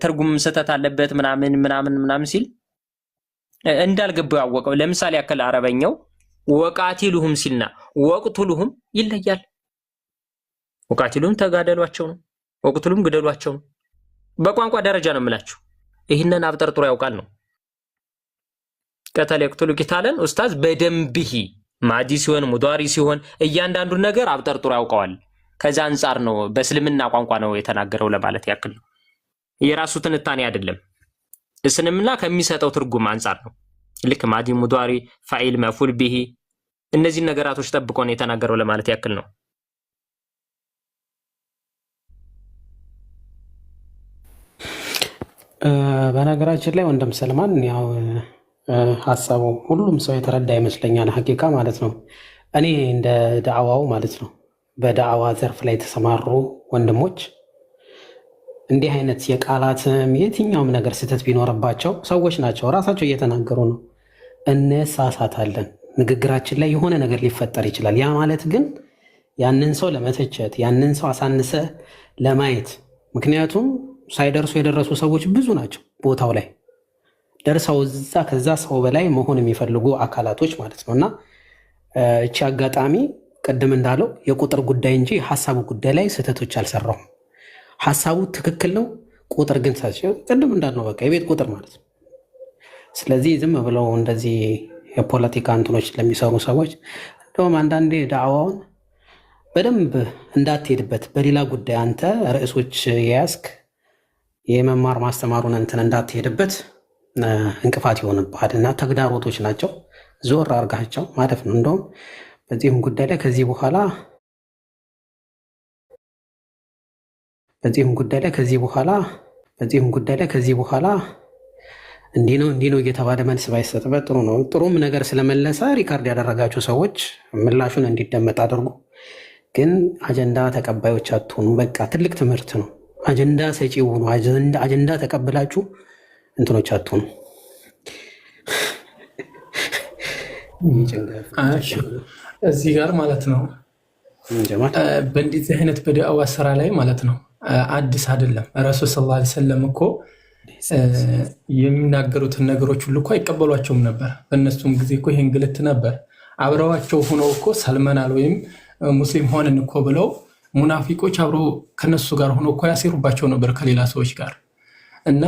ትርጉም ስህተት አለበት ምናምን ሲል እንዳልገባው ያወቀው። ለምሳሌ ያክል አረበኛው ወቃቲሉሁም ሲልና ወቅቱሉሁም ይለያል። ወቃቲሉሁም ተጋደሏቸው ነው፣ ወቅቱሉም ግደሏቸው ነው። በቋንቋ ደረጃ ነው የምላችሁ። ይህንን አብጠርጥሮ ያውቃል ነው። ቀተል የቅቱሉ ቂታለን ኡስታዝ በደንብህ ማዲ ሲሆን ሙዳሪ ሲሆን እያንዳንዱን ነገር አብጠርጥሮ ያውቀዋል። ከዛ አንጻር ነው በእስልምና ቋንቋ ነው የተናገረው ለማለት ያክል ነው። የራሱ ትንታኔ አይደለም። እስልምና ከሚሰጠው ትርጉም አንጻር ነው። ልክ ማዲ ሙዳሪ ፋኢል መፉል ቢሂ እነዚህ ነገራቶች ጠብቆ ነው የተናገረው ለማለት ያክል ነው። በነገራችን ላይ ወንድም ሰልማን ያው ሀሳቡ ሁሉም ሰው የተረዳ ይመስለኛል። ሀቂቃ ማለት ነው። እኔ እንደ ዳዕዋው ማለት ነው በዳዕዋ ዘርፍ ላይ የተሰማሩ ወንድሞች እንዲህ አይነት የቃላትም የትኛውም ነገር ስህተት ቢኖርባቸው ሰዎች ናቸው፣ ራሳቸው እየተናገሩ ነው። እንሳሳታለን፣ ንግግራችን ላይ የሆነ ነገር ሊፈጠር ይችላል። ያ ማለት ግን ያንን ሰው ለመተቸት ያንን ሰው አሳንሰ ለማየት ምክንያቱም ሳይደርሱ የደረሱ ሰዎች ብዙ ናቸው ቦታው ላይ ደርሰው እዛ ከዛ ሰው በላይ መሆን የሚፈልጉ አካላቶች ማለት ነው። እና እቺ አጋጣሚ ቅድም እንዳለው የቁጥር ጉዳይ እንጂ ሀሳቡ ጉዳይ ላይ ስህተቶች አልሰራሁም። ሀሳቡ ትክክል ነው፣ ቁጥር ግን ቅድም እንዳልነው በቃ የቤት ቁጥር ማለት ነው። ስለዚህ ዝም ብለው እንደዚህ የፖለቲካ እንትኖች ለሚሰሩ ሰዎች እንደውም አንዳንዴ ዳዕዋውን በደንብ እንዳትሄድበት በሌላ ጉዳይ አንተ ርዕሶች የያዝክ የመማር ማስተማሩን እንትን እንዳትሄድበት እንቅፋት ይሆንብሃል እና ተግዳሮቶች ናቸው። ዞር አርጋቸው ማለት ነው። እንደውም በዚህም ጉዳይ ላይ ከዚህ በኋላ እንዲህ ነው እየተባለ መልስ ባይሰጥበት ጥሩ ነው። ጥሩም ነገር ስለመለሰ ሪካርድ ያደረጋችሁ ሰዎች ምላሹን እንዲደመጥ አድርጉ። ግን አጀንዳ ተቀባዮች አትሆኑ። በቃ ትልቅ ትምህርት ነው። አጀንዳ ሰጪ ሆኑ። አጀንዳ ተቀብላችሁ እንትኖች አትሆኑ። እዚህ ጋር ማለት ነው በእንደዚህ አይነት በዳዕዋ ስራ ላይ ማለት ነው አዲስ አይደለም። ረሱል ሰለላሁ ዐለይሂ ወሰለም እኮ የሚናገሩትን ነገሮች ሁሉ እኮ አይቀበሏቸውም ነበር። በእነሱም ጊዜ እኮ ይሄን ግልት ነበር። አብረዋቸው ሆነው እኮ ሰልመናል ወይም ሙስሊም ሆንን እኮ ብለው ሙናፊቆች አብረው ከነሱ ጋር ሆነው እኮ ያሴሩባቸው ነበር ከሌላ ሰዎች ጋር እና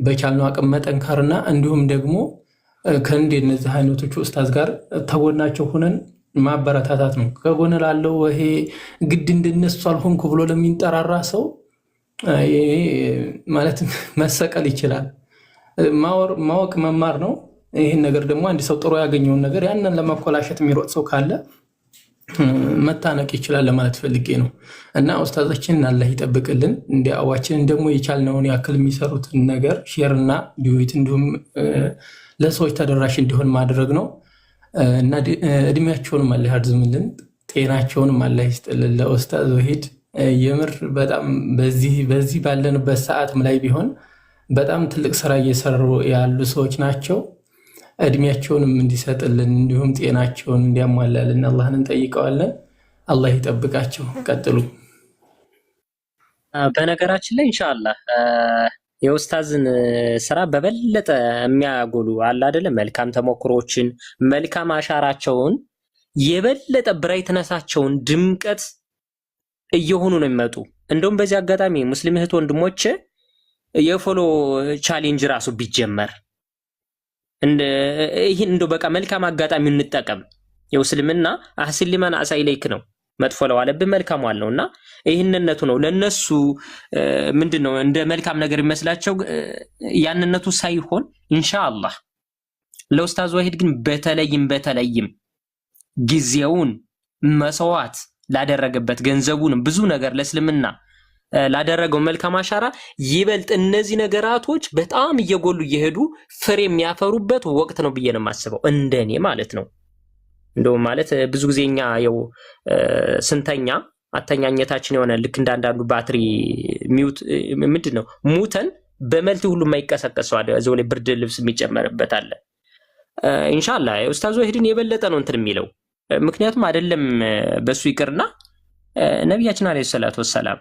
በቻልነው አቅም መጠንከርና እንዲሁም ደግሞ ከእንደነዚህ አይነቶቹ ኡስታዝ ጋር ተጎናቸው ሆነን ማበረታታት ነው። ከጎን ላለው ይሄ ግድ እንደነሱ አልሆንኩ ብሎ ለሚንጠራራ ሰው ማለት መሰቀል ይችላል። ማወቅ መማር ነው። ይህን ነገር ደግሞ አንድ ሰው ጥሩ ያገኘውን ነገር ያንን ለማኮላሸት የሚሮጥ ሰው ካለ መታነቅ ይችላል ለማለት ፈልጌ ነው። እና ኡስታዛችንን አላህ ይጠብቅልን። እንዲያዋችንን ደግሞ የቻልነውን ያክል የሚሰሩትን ነገር ሼርና ዲዩት እንዲሁም ለሰዎች ተደራሽ እንዲሆን ማድረግ ነው እና እድሜያቸውንም አላህ ያርዝምልን፣ ጤናቸውንም አላህ ይስጥልን። ለኡስታዝ ወሂድ የምር በጣም በዚህ ባለንበት ሰዓትም ላይ ቢሆን በጣም ትልቅ ስራ እየሰሩ ያሉ ሰዎች ናቸው። እድሜያቸውንም እንዲሰጥልን እንዲሁም ጤናቸውን እንዲያሟላልን አላህን እንጠይቀዋለን። አላህ ይጠብቃቸው። ቀጥሉ። በነገራችን ላይ ኢንሻአላህ የኡስታዝን ስራ በበለጠ የሚያጎሉ አለ አይደለ? መልካም ተሞክሮችን መልካም አሻራቸውን የበለጠ ብራይትነሳቸውን ድምቀት እየሆኑ ነው የሚመጡ። እንደውም በዚህ አጋጣሚ ሙስሊም እህት ወንድሞቼ የፎሎ ቻሌንጅ ራሱ ቢጀመር ይህን እንደው በቃ መልካም አጋጣሚ እንጠቀም። የእስልምና አህሲን ሊማን አሳ ኢለይክ ነው፣ መጥፎ ለዋለብህ መልካም ዋልነውና ይህንነቱ ነው ለነሱ ምንድነው እንደ መልካም ነገር ይመስላቸው ያንነቱ ሳይሆን ኢንሻአላህ ለኡስታዝ ወሂድ ግን በተለይም ጊዜውን መስዋዕት ላደረገበት ገንዘቡን ብዙ ነገር ለእስልምና ላደረገው መልካም አሻራ ይበልጥ እነዚህ ነገራቶች በጣም እየጎሉ እየሄዱ ፍሬ የሚያፈሩበት ወቅት ነው ብዬ ነው የማስበው፣ እንደኔ ማለት ነው። እንደው ማለት ብዙ ጊዜኛ ያው ስንተኛ አተኛኘታችን የሆነ ልክ እንዳንዳንዱ ባትሪ ሚውት ምንድነው ሙተን በመልቲ ሁሉ የማይቀሰቀሰው አለ እዛው ላይ ብርድ ልብስ የሚጨመርበት አለ። ኢንሻአላህ ኡስታዝ ወሂድን የበለጠ ነው እንትን የሚለው ምክንያቱም አይደለም በሱ ይቅርና ነብያችን አለይሂ ሰላቱ ወሰለም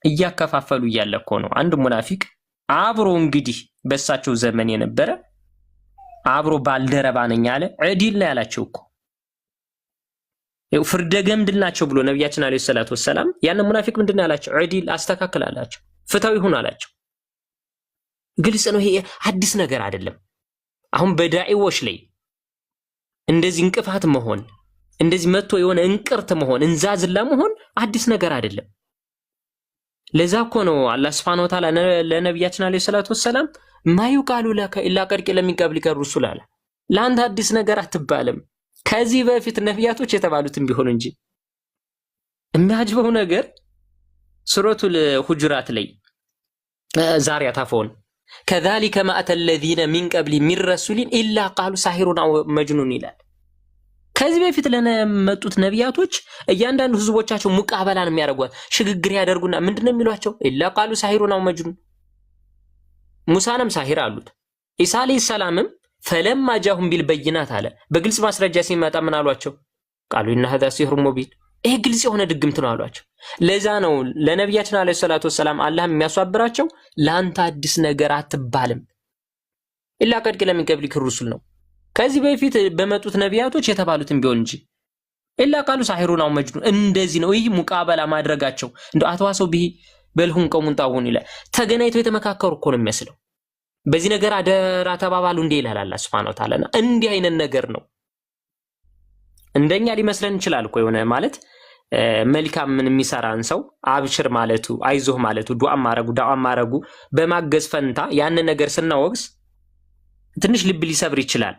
እያከፋፈሉ እያለ እኮ ነው አንድ ሙናፊቅ አብሮ እንግዲህ በሳቸው ዘመን የነበረ አብሮ ባልደረባ ነኝ አለ ዒዲል ነው ያላቸው እኮ ፍርደ ገምድል ናቸው ብሎ ነብያችን አለይሂ ሰላቱ ወሰለም ያን ሙናፊቅ ምንድነው ያላቸው? ዒዲል አስተካክል አላቸው፣ ፍታው ይሁን አላቸው። ግልጽ ነው፣ ይሄ አዲስ ነገር አይደለም። አሁን በዳዒዎች ላይ እንደዚህ እንቅፋት መሆን እንደዚህ መጥቶ የሆነ እንቅርት መሆን እንዛዝላ መሆን አዲስ ነገር አይደለም። ለዛ እኮ ነው አላህ Subhanahu Wa Ta'ala ለነብያችን አለይሂ ሰላቱ ወሰለም ማይቃሉ ለከ ኢላ ቀርቂ ለሚቀብሊከ ሩሱል አለ። ለአንተ አዲስ ነገር አትባልም ከዚህ በፊት ነብያቶች የተባሉትን ቢሆን እንጂ። የሚያጅበው ነገር ሱረቱል ሁጁራት ላይ ዛሪያት አፎን كذلك ما أتى الذين من قبل من رسول إلا قالوا ساحر أو مجنون ይላል። ከዚህ በፊት ለነመጡት ነብያቶች እያንዳንዱ ህዝቦቻቸው ሙቃበላን የሚያደርጓት ሽግግር ያደርጉና ምንድነው የሚሏቸው? ኢላ ቃሉ ሳሂሩን አው መጅኑን። ሙሳንም ሳሂር አሉት። ኢሳ አለይሂ ሰላምም ፈለማ ጃሁም ቢልበይናት አለ በግልጽ ማስረጃ ሲመጣ ምን አሏቸው? ቃሉ ኢነ هذا سحر مبين። ይሄ ግልጽ የሆነ ድግምት ነው አሏቸው። ለዛ ነው ለነብያችን አለይሂ ሰላቱ ወሰለም አላህ የሚያስዋብራቸው ላንተ አዲስ ነገር አትባልም ኢላ ቀድ ለምን ቀብሊክ ሩሱል ነው ከዚህ በፊት በመጡት ነብያቶች የተባሉትን ቢሆን እንጂ ኢላ ቃሉ ሳሂሩን አው መጅኑን። እንደዚህ ነው ይህ ሙቃበላ ማድረጋቸው። እንደ አተዋሰው ቢሂ በልሁን ቀሙን ጣውን ይላል። ተገናኝተው የተመካከሩ እኮ ነው የሚመስለው። በዚህ ነገር አደራ ተባባሉ እንደ ይላል አላህ Subhanahu Wa Ta'ala። እንዲህ አይነት ነገር ነው እንደኛ ሊመስለን ይችላል እኮ የሆነ ማለት መልካም ምን የሚሰራን ሰው አብሽር ማለቱ አይዞህ ማለቱ ዱዓ ማረጉ በማገዝ ፈንታ ያን ነገር ስናወግስ ትንሽ ልብ ሊሰብር ይችላል።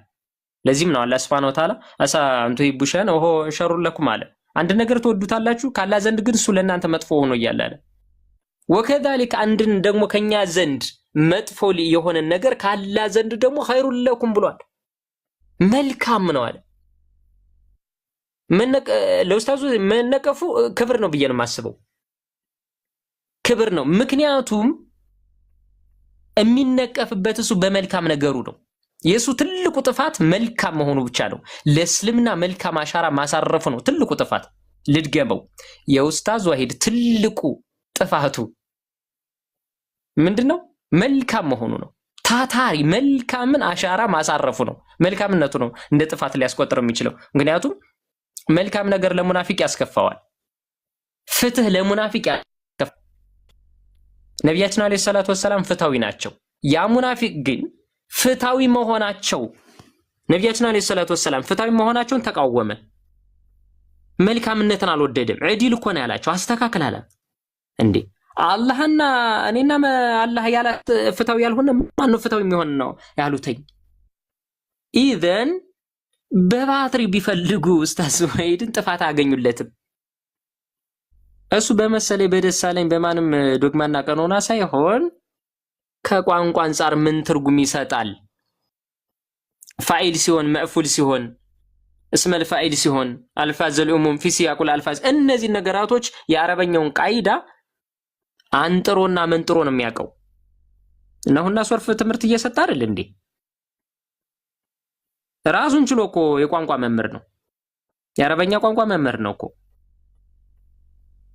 ለዚህም ነው አላህ Subhanahu Wa Ta'ala አሳ አንቱ ይቡሻን ኦሆ ሸሩን ለኩም አለ። አንድ ነገር ተወዱታላችሁ ካላ ዘንድ ግን እሱ ለእናንተ መጥፎ ሆኖ ይያላል። ወከዛሊክ አንድን ደግሞ ከኛ ዘንድ መጥፎ የሆነ ነገር ካላ ዘንድ ደግሞ ኸይሩን ለኩም ብሏል፣ መልካም ነው አለ። ለኡስታዙ መነቀፉ ክብር ነው ብዬ ነው የማስበው፣ ክብር ነው። ምክንያቱም የሚነቀፍበት እሱ በመልካም ነገሩ ነው። የሱ ትልቁ ጥፋት መልካም መሆኑ ብቻ ነው። ለእስልምና መልካም አሻራ ማሳረፉ ነው ትልቁ ጥፋት። ልድገመው፣ የኡስታዝ ወሂድ ትልቁ ጥፋቱ ምንድነው? መልካም መሆኑ ነው። ታታሪ መልካምን አሻራ ማሳረፉ ነው። መልካምነቱ ነው እንደ ጥፋት ሊያስቆጥር የሚችለው። ምክንያቱም መልካም ነገር ለሙናፊቅ ያስከፋዋል። ፍትህ ለሙናፊቅ ያስከፋዋል። ነቢያችን አለይሂ ሰላቱ ወሰላም ፍትሃዊ ናቸው። ያ ሙናፊቅ ግን ፍትሃዊ መሆናቸው ነቢያችን አለይሂ ሰላቱ ወሰላም ፍትሃዊ መሆናቸውን ተቃወመ። መልካምነትን አልወደደም። ዒዲል እኮ ነው ያላቸው፣ አስተካክል አለ። እንዴ አላህና እኔና አላህ ያላት ፍትሃዊ ያልሆነ ማነው ፍትሃዊ የሚሆን ነው ያሉትኝ? ኢዘን በባትሪ ቢፈልጉ ኡስታዝ ወሒድን ጥፋት አገኙለትም። እሱ በመሰለኝ በደሳለኝ በማንም ዶግማና ቀኖና ሳይሆን ከቋንቋ አንጻር ምን ትርጉም ይሰጣል? ፋኢል ሲሆን መዕፉል ሲሆን እስመል ፋኢል ሲሆን አልፋዘል ኡሙም ፊ ሲያቁል አልፋዝ እነዚህ ነገራቶች የአረበኛውን ቃይዳ አንጥሮና መንጥሮ ነው የሚያውቀው። እነሆና ሶርፍ ትምህርት እየሰጠ አይደል እንዴ? ራሱን ችሎ እኮ የቋንቋ መምህር ነው። የአረበኛ ቋንቋ መምህር ነው እኮ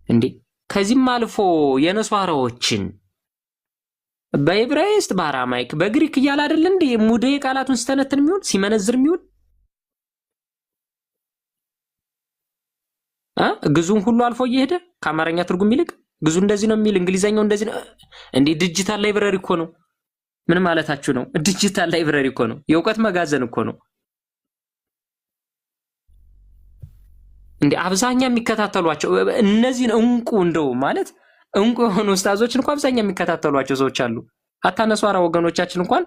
እንዴ። ከዚህም አልፎ የነሷራዎችን በዕብራይስጥ በአራማይክ በግሪክ እያለ አይደል እንዴ ሙዴ ቃላቱን ስተነትን የሚሆን ሲመነዝር የሚሆን ግዙን ሁሉ አልፎ እየሄደ ከአማርኛ ትርጉም ይልቅ ግዙ እንደዚህ ነው የሚል እንግሊዘኛው እንደዚህ ነው እንዴ። ዲጂታል ላይብረሪ እኮ ነው። ምን ማለታችሁ ነው? ዲጂታል ላይብረሪ እኮ ነው። የእውቀት መጋዘን እኮ ነው እንዴ። አብዛኛው የሚከታተሏቸው እነዚህን እንቁ እንደው ማለት እንቁ የሆኑ ኡስታዞችን እንኳን አብዛኛው የሚከታተሏቸው ሰዎች አሉ። አታ ነሷራ ወገኖቻችን እንኳን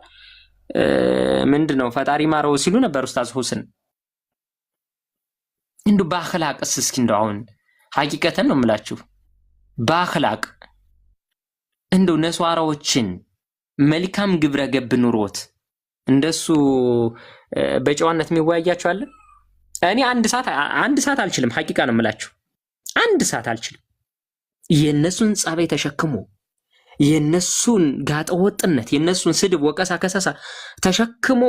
ምንድነው ፈጣሪ ማረው ሲሉ ነበር ኡስታዝ ሁስን። እንዱ በአኽላቅስ እስኪ እንደው አሁን ሐቂቀተን ነው የምላችሁ በአኽላቅ እንደው ነሷራዎችን መልካም ግብረ ገብ ኑሮት እንደሱ በጨዋነት የሚወያያቸው አለ። እኔ አንድ ሰዓት አልችልም። ሐቂቃ ነው የምላችሁ አንድ ሰዓት አልችልም። የነሱን ጸባይ ተሸክሞ የነሱን ጋጠወጥነት የነሱን ስድብ ወቀሳ ከሰሳ ተሸክሞ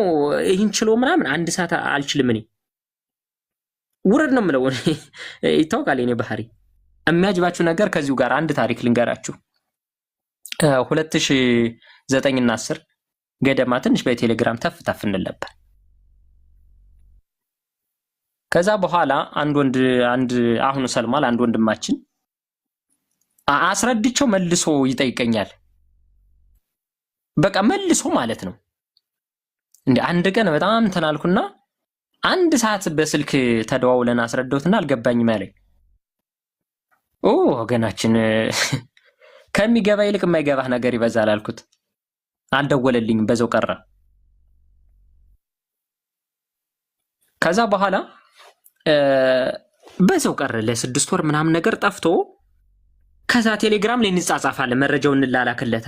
ይህን ችሎ ምናምን አንድ ሰዓት አልችልም። እኔ ውረድ ነው የምለው። ይታወቃል የኔ ባህሪ። የሚያጅባችሁ ነገር ከዚሁ ጋር አንድ ታሪክ ልንገራችሁ። 2009 እና 10 ገደማ ትንሽ በቴሌግራም ተፍ እንል ነበር። ከዛ በኋላ አንድ አሁኑ ሰልማል አንድ ወንድማችን አስረድቸው መልሶ ይጠይቀኛል። በቃ መልሶ ማለት ነው እንዴ። አንድ ቀን በጣም ተናልኩና አንድ ሰዓት በስልክ ተደዋውለን አስረዳሁትና አልገባኝም አለኝ። ወገናችን ከሚገባ ይልቅ የማይገባህ ነገር ይበዛል አልኩት። አልደወለልኝም፣ በዛው ቀረ። ከዛ በኋላ በዛው ቀረ ለ6 ወር ምናምን ነገር ጠፍቶ ከዛ ቴሌግራም ላይ እንጻጻፋለን፣ መረጃውን እንላላክለት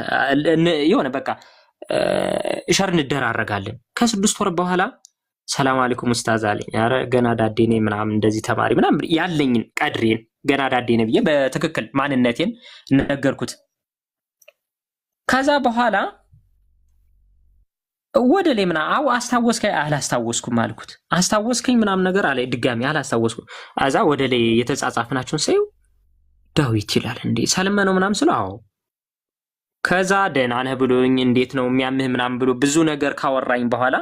የሆነ በቃ ሸር እንደራረጋለን። ከ6 ወር በኋላ ሰላም አለይኩም ኡስታዝ አለኝ። ኧረ ገና ዳዴ ነኝ ምናምን እንደዚህ ተማሪ ምናምን ያለኝን ቀድሬን ገና ዳዴ ነኝ ብዬ በትክክል ማንነቴን ነገርኩት። ከዛ በኋላ ወደ ላይ ምናምን አስታወስከኝ? አላስታወስኩም አልኩት። አስታወስከኝ ምናምን ነገር አለ። ድጋሚ አላስታወስኩም። አዛ ወደ ላይ የተጻጻፍናቸውን ሳይው ዳዊት ይላል እንዴ ሰለመነው ምናምን ስለው አዎ። ከዛ ደህና ነህ ብሎኝ እንዴት ነው የሚያምህ ምናምን ብሎ ብዙ ነገር ካወራኝ በኋላ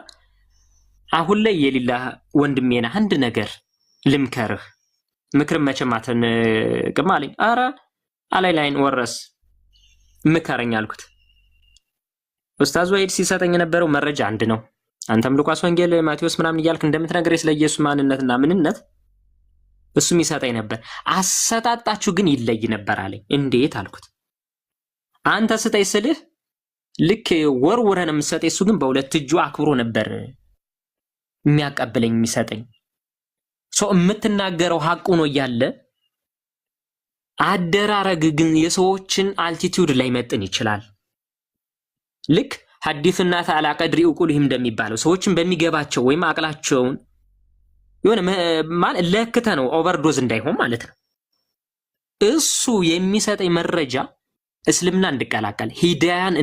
አሁን ላይ የሌላህ ወንድሜ ነህ፣ አንድ ነገር ልምከርህ፣ ምክር መቼም አትንቅም አለኝ። ኧረ አላይን ወረስ ምከረኝ አልኩት። ኡስታዝ ወሒድ ሲሰጠኝ የነበረው መረጃ አንድ ነው። አንተም ሉቃስ ወንጌል ማቴዎስ ምናምን እያልክ እንደምትነግረኝ ስለ ኢየሱስ ማንነትና ምንነት እሱም ይሰጠኝ ነበር። አሰጣጣችሁ ግን ይለይ ነበር አለኝ። እንዴት አልኩት። አንተ ስጠኝ ስልህ ልክ ወርውረን የምትሰጠኝ፣ እሱ ግን በሁለት እጁ አክብሮ ነበር የሚያቀብለኝ የሚሰጠኝ። ሰው የምትናገረው ሐቁ ነው እያለ አደራረግ ግን የሰዎችን አልቲቲዩድ ላይ መጥን ይችላል። ልክ ሐዲስና ተዓላ ቀድሪ ኡቁልህም እንደሚባለው ሰዎችን በሚገባቸው ወይም አቅላቸውን የሆነ ማለት ለክተ ነው ኦቨርዶዝ እንዳይሆን ማለት ነው። እሱ የሚሰጠኝ መረጃ እስልምና እንድቀላቀል ሂዳያን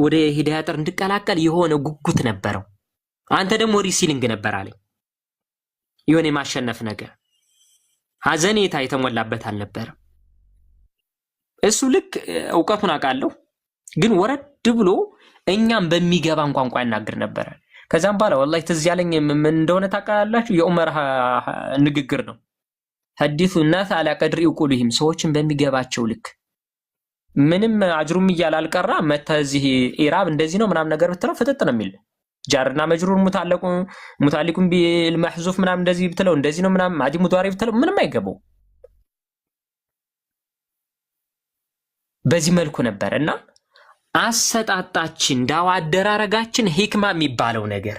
ወደ ሂዳያ ጥር እንድቀላቀል የሆነ ጉጉት ነበረው። አንተ ደግሞ ሪሲሊንግ ነበር አለኝ። የሆነ የማሸነፍ ነገር ሐዘኔታ የተሞላበት አልነበረም። እሱ ልክ እውቀቱን አውቃለሁ ግን ወረድ ብሎ እኛም በሚገባን ቋንቋ ይናገር ነበረ። ከዛም በኋላ ወላሂ ትዝ ያለኝ ምን እንደሆነ ታውቃላችሁ? የዑመር ንግግር ነው። ሐዲሱ الناس على قدر عقولهم ሰዎችን በሚገባቸው ልክ ምንም አጅሩም እያለ አልቀራ መተህ እዚህ ኢራብ እንደዚህ ነው ምናምን ነገር ብትለው ፍጥጥ ነው የሚል ጃርና መጅሩር ሙታሊቁን ቢልመሕዙፍ ምናምን እንደዚህ ብትለው እንደዚህ ነው ምናምን ማዲ ሙዳሪ ብትለው ምንም አይገባው። በዚህ መልኩ ነበር እና አሰጣጣችን ዳዋ አደራረጋችን ሂክማ የሚባለው ነገር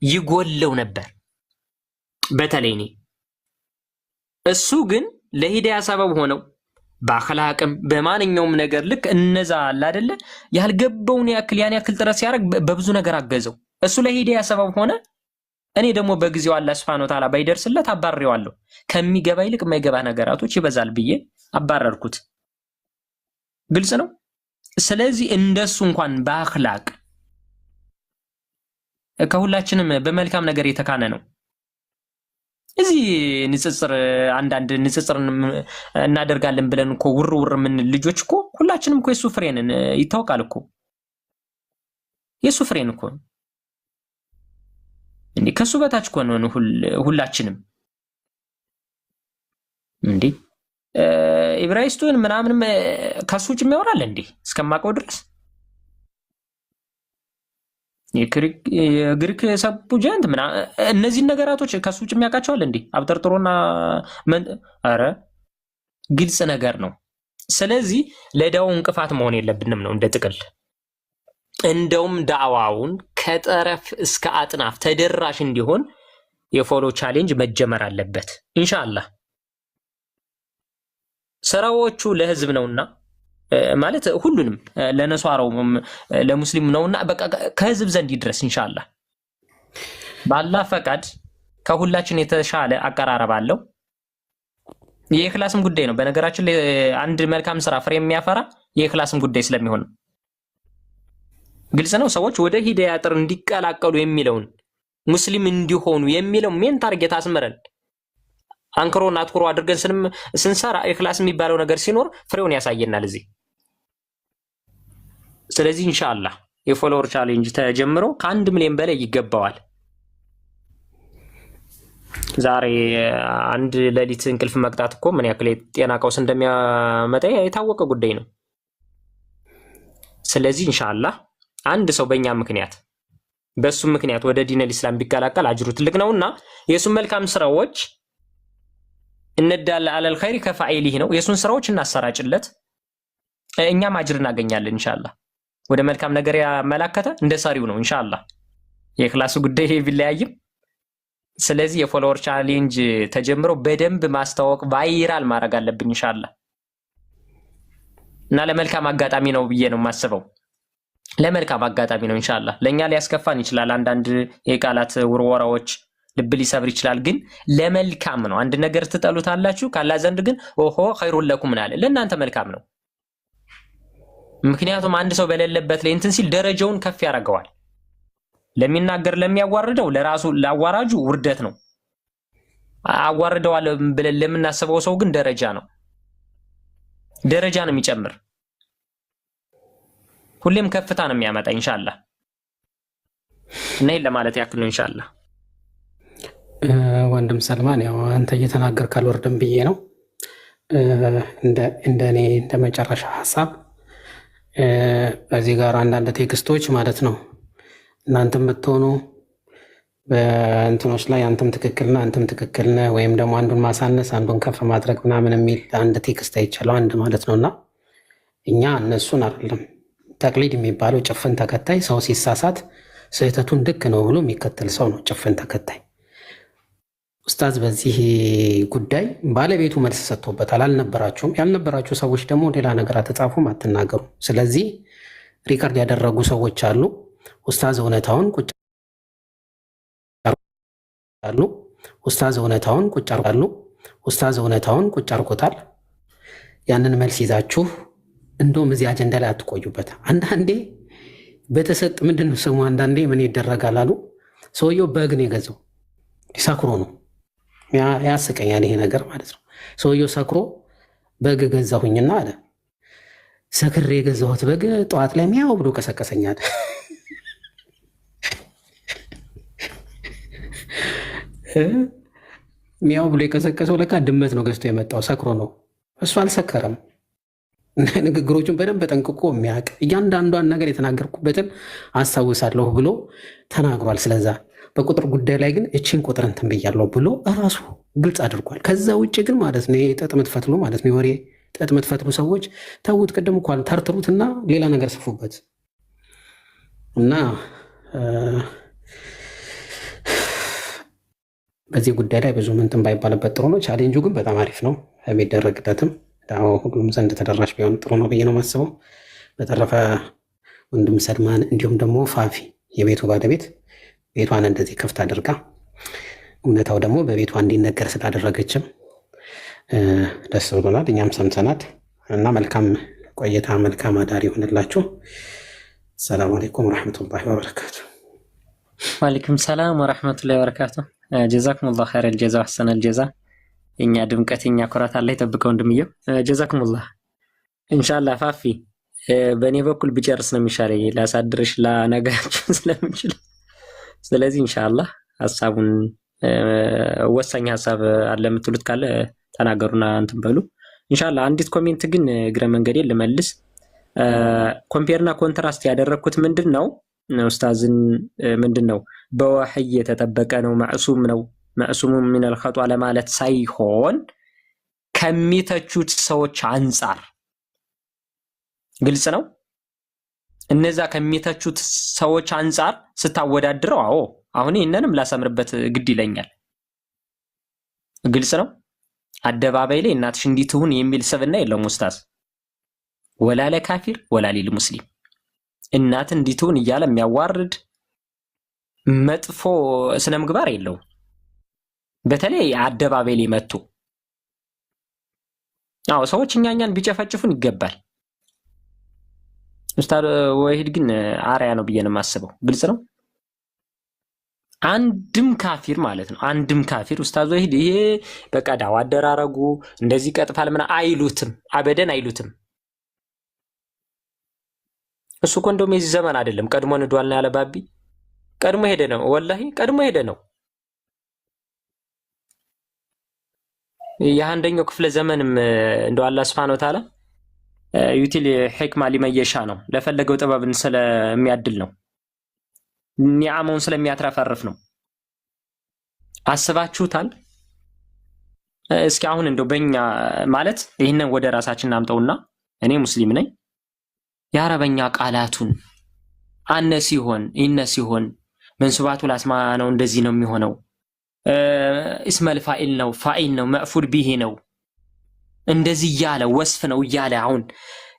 ይጎለው ነበር። በተለይ እሱ ግን ለሂዳያ ሰበብ ሆነው በአኽላቅም በማንኛውም ነገር ልክ እነዛ አለ አይደለ ያልገባውን ያን ያክል ጥረት ሲያደርግ በብዙ ነገር አገዘው። እሱ ለሂዳያ ሰበብ ሆነ። እኔ ደግሞ በጊዜው አላህ Subhanahu Wa Ta'ala ባይደርስለት አባረዋለሁ። ከሚገባ ይልቅ የማይገባ ነገራቶች ይበዛል ብዬ አባረርኩት። ግልጽ ነው። ስለዚህ እንደሱ እንኳን በአኽላቅ ከሁላችንም በመልካም ነገር የተካነ ነው። እዚህ ንጽጽር አንዳንድ ንጽጽር እናደርጋለን ብለን እኮ ውር ምን ልጆች እኮ ሁላችንም እኮ የሱ ፍሬ ነን። ይታወቃል እኮ የሱ ፍሬ ነን እኮ እንዴ ከሱ በታች እኮ ነው ሁላችንም እንዴ ኢብራሂስቱን ምናምን ከሱ ውጭ የሚያወራል እንዴ እስከማውቀው ድረስ የግሪክ ሰብጀንት ምናምን እነዚህ ነገራቶች ከሱ ውጭ የሚያውቃቸዋል እንዴ አብጠርጥሮና አረ ግልጽ ነገር ነው። ስለዚህ ለዳው እንቅፋት መሆን የለብንም ነው እንደ ጥቅል። እንደውም ዳዋውን ከጠረፍ እስከ አጥናፍ ተደራሽ እንዲሆን የፎሎ ቻሌንጅ መጀመር አለበት ኢንሻአላህ። ስራዎቹ ለህዝብ ነውና ማለት ሁሉንም ለነሷራው ለሙስሊም ነውና በቃ ከህዝብ ዘንድ ይድረስ ኢንሻአላህ። በአላህ ፈቃድ ከሁላችን የተሻለ አቀራረብ አለው። የኢኽላስም ጉዳይ ነው። በነገራችን ላይ አንድ መልካም ስራ ፍሬ የሚያፈራ የኢኽላስም ጉዳይ ስለሚሆን ግልጽ ነው። ሰዎች ወደ ሂዳያ ጥር እንዲቀላቀሉ የሚለውን ሙስሊም እንዲሆኑ የሚለው ሜን ታርጌት አስመረን አንክሮና አትኩሮ አድርገን ስንሰራ ኢኽላስ የሚባለው ነገር ሲኖር ፍሬውን ያሳየናል እዚህ። ስለዚህ ኢንሻአላህ የፎሎወር ቻሌንጅ ተጀምሮ ከ1 ሚሊዮን በላይ ይገባዋል። ዛሬ አንድ ሌሊት እንቅልፍ መቅጣት እኮ ምን ያክል ጤና ቀውስ እንደሚያመጣ የታወቀ ጉዳይ ነው። ስለዚህ ኢንሻአላህ አንድ ሰው በእኛ ምክንያት በሱ ምክንያት ወደ ዲን አልኢስላም ቢቀላቀል አጅሩ ትልቅ ነውና የሱን መልካም ስራዎች እንደዳለ አለል ኸይር ከፋኢሊህ ነው። የሱን ስራዎች እናሰራጭለት እኛም አጅር እናገኛለን ኢንሻአላህ። ወደ መልካም ነገር ያመላከተ እንደ ሰሪው ነው ኢንሻአላህ። የኢኽላሱ ጉዳይ ቢለያይም ስለዚህ የፎሎወር ቻሌንጅ ተጀምሮ በደንብ ማስተዋወቅ ቫይራል ማድረግ አለብን ኢንሻአላህ። እና ለመልካም አጋጣሚ ነው ብዬ ነው የማስበው። ለመልካም አጋጣሚ ነው ኢንሻአላህ። ለኛ ሊያስከፋን ይችላል አንዳንድ የቃላት ውርወራዎች ልብ ሊሰብር ይችላል፣ ግን ለመልካም ነው። አንድ ነገር ትጠሉታላችሁ ካላ ዘንድ ግን ኦሆ ኸይሩን ለኩም አለ ለእናንተ መልካም ነው። ምክንያቱም አንድ ሰው በሌለበት ላይ እንትን ሲል ደረጃውን ከፍ ያደርገዋል። ለሚናገር ለሚያዋርደው ለራሱ ላዋራጁ ውርደት ነው። አዋርደዋል ብለን ለምናስበው ሰው ግን ደረጃ ነው የሚጨምር። ሁሌም ከፍታ ነው የሚያመጣ ኢንሻአላህ። እና ይሄን ለማለት ያክል ነው ኢንሻአላህ። ወንድም ሰልማን ያው አንተ እየተናገርክ አልወርድም ብዬ ነው እንደኔ እንደ መጨረሻ ሐሳብ እዚህ ጋር አንዳንድ ቴክስቶች ማለት ነው እናንተም ብትሆኑ በእንትኖች ላይ አንተም ትክክል ነህ አንተም ትክክል ነህ ወይም ደግሞ አንዱን ማሳነስ አንዱን ከፍ ማድረግ ምናምን የሚል አንድ ቴክስት አይቻለሁ አንድ ማለት ነውና እኛ እነሱን አይደለም ተቅሊድ የሚባለው ጭፍን ተከታይ ሰው ሲሳሳት ስህተቱን ልክ ነው ብሎ የሚከተል ሰው ነው ጭፍን ተከታይ። ኡስታዝ በዚህ ጉዳይ ባለቤቱ መልስ ሰጥቶበታል። አልነበራችሁም። ያልነበራችሁ ሰዎች ደግሞ ሌላ ነገር አትጻፉም፣ አትናገሩ። ስለዚህ ሪከርድ ያደረጉ ሰዎች አሉ። ኡስታዝ እውነታውን ቁጭ አርጎታል። ያንን መልስ ይዛችሁ እንደውም እዚህ አጀንዳ ላይ አትቆዩበት። አንዳንዴ በተሰጥ ምንድነው ስሙ አንዳንዴ ምን ይደረጋል አሉ። ሰውየው በግ ነው የገዛው፣ ሰክሮ ነው። ያስቀኛል ይሄ ነገር ማለት ነው። ሰውየው ሰክሮ በግ ገዛሁኝና አለ ሰክሬ የገዛሁት በግ ጠዋት ላይ ሚያው ብሎ ቀሰቀሰኛል። ሚያው ብሎ የቀሰቀሰው ለካ ድመት ነው ገዝቶ የመጣው ሰክሮ ነው። እሱ አልሰከረም። ንግግሮቹን በደንብ ጠንቅቆ የሚያውቅ እያንዳንዷን ነገር የተናገርኩበትን አስታውሳለሁ ብሎ ተናግሯል። ስለዛ በቁጥር ጉዳይ ላይ ግን እቺን ቁጥር እንትን ብያለሁ ብሎ እራሱ ግልጽ አድርጓል። ከዛ ውጭ ግን ማለት ነው ጥጥ ምትፈትሉ ማለት ነው ወሬ ጥጥ ምትፈትሉ ሰዎች ተዉት። ቅድም እኮ ተርትሩትና ሌላ ነገር ስፉበት እና በዚህ ጉዳይ ላይ ብዙ ምንትን ባይባልበት ጥሩ ነው። ቻሌንጁ ግን በጣም አሪፍ ነው። የሚደረግለትም ሁሉም ዘንድ ተደራሽ ቢሆን ጥሩ ነው ብዬ ነው የማስበው። በተረፈ ወንድም ሰልማን እንዲሁም ደግሞ ፋፊ የቤቱ ባለቤት ቤቷን እንደዚህ ክፍት አድርጋ እውነታው ደግሞ በቤቷ እንዲነገር ስላደረገችም ደስ ብሎናል። እኛም ሰምተናት እና መልካም ቆይታ መልካም አዳር ይሆንላችሁ። ሰላም አለይኩም ወረሕመቱላሂ ወበረካቱ። ወአለይኩም ሰላም ወረሕመቱላሂ ወበረካቱ። ጀዛኩሙላህ ኸይረል ጀዛ ወአሕሰነል ጀዛ። እኛ ድምቀት እኛ ኩራት አላህ ይጠብቀው ወንድምየው። ጀዛኩሙላህ። ኢንሻአላህ ፋፊ በእኔ በኩል ብጨርስ ነው የሚሻለኝ ላሳድርሽ ላነጋችሁ ስለምችል። ስለዚህ ኢንሻአላህ ሐሳቡን ወሳኝ ሐሳብ አለ የምትሉት ካለ ተናገሩና እንትን በሉ ኢንሻአላህ። አንዲት ኮሜንት ግን እግረ መንገዴን ልመልስ። ኮምፔርና ኮንትራስት ያደረኩት ምንድነው ኡስታዝን ምንድነው በወህይ የተጠበቀ ነው ማዕሱም ነው ማዕሱም ምን الخطأ ለማለት ሳይሆን ከሚተቹት ሰዎች አንፃር ግልጽ ነው። እነዛ ከሚተቹት ሰዎች አንፃር ስታወዳድረው አዎ አሁን ይሄንንም ላሰምርበት ግድ ይለኛል። ግልጽ ነው። አደባባይ ላይ እናትሽ እንዲትሁን የሚል ሰብና የለውም ኡስታዝ ወላ ለካፊር ወላ ለሙስሊም እናት እንዲትሁን እያለ የሚያዋርድ መጥፎ ስነ ምግባር የለውም። በተለይ አደባባይ ላይ መጥቶ አዎ ሰዎች እኛኛን ቢጨፈጭፉን ይገባል። ኡስታዝ ወሂድ ግን አርያ ነው ብዬ ነው የማስበው። ግልጽ ነው። አንድም ካፊር ማለት ነው አንድም ካፊር ኡስታዝ ወሂድ ይሄ በቃ ዳዋ አደራረጉ እንደዚህ ቀጥፋል ምን አይሉትም፣ አበደን አይሉትም። እሱ እኮ እንደውም የዚህ ዘመን አይደለም ቀድሞ ንዷልና ያለ ባቢ ቀድሞ ሄደ ነው ወላሂ ቀድሞ ሄደ ነው። የአንደኛው ክፍለ ዘመንም እንደው አላህ Subhanahu Wa Ta'ala ዩቲል ህክማ ሊመየሻ ነው ለፈለገው ጥበብን ስለሚያድል ነው ኒዓማውን ስለሚያትረፈርፍ ነው። አስባችሁታል? እስኪ አሁን እንደው በእኛ ማለት ይሄንን ወደ ራሳችን አምጠውና እኔ ሙስሊም ነኝ የአረበኛ ቃላቱን አነ ሲሆን ኢነ ሲሆን መንሱባቱ ላስማ ነው እንደዚህ ነው የሚሆነው እስመል ፋኢል ነው ፋኢል ነው መዕፉል ቢሂ ነው እንደዚህ ያለ ወስፍ ነው ያለ አሁን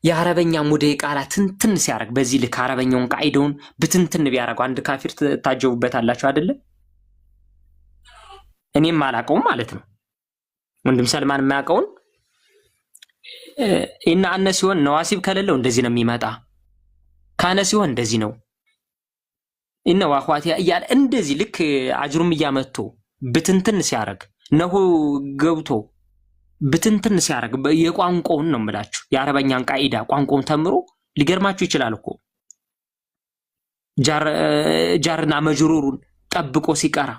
የአረበኛ ሙዴ ቃላትን ትን ሲያረግ በዚህ ልክ አረበኛውን ቃይደውን ብትንትን ቢያረጋው አንድ ካፊር ታጀቡበታላችሁ አይደለ? እኔም አላቀውም ማለት ነው። ወንድም ሰልማን የማያውቀውን እና አነ ሲሆን ነዋሲብ ከሌለው እንደዚህ ነው የሚመጣ ካነ ሲሆን እንደዚህ ነው እና ዋኳቲያ እያለ እንደዚህ ልክ አጅሩም እያመጡ ብትንትን ሲያረግ ነው ገብቶ ብትንትን ሲያረግ የቋንቋውን ነው የምላችሁ የአረበኛን ቃይዳ ቋንቋውን ተምሮ ሊገርማችሁ ይችላል እኮ ጃርና መጅሩሩን ጠብቆ ሲቀራ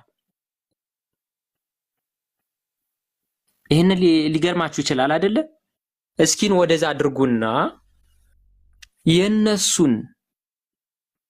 ይሄን ሊገርማችሁ ይችላል አይደለ? እስኪን ወደዛ አድርጉና የነሱን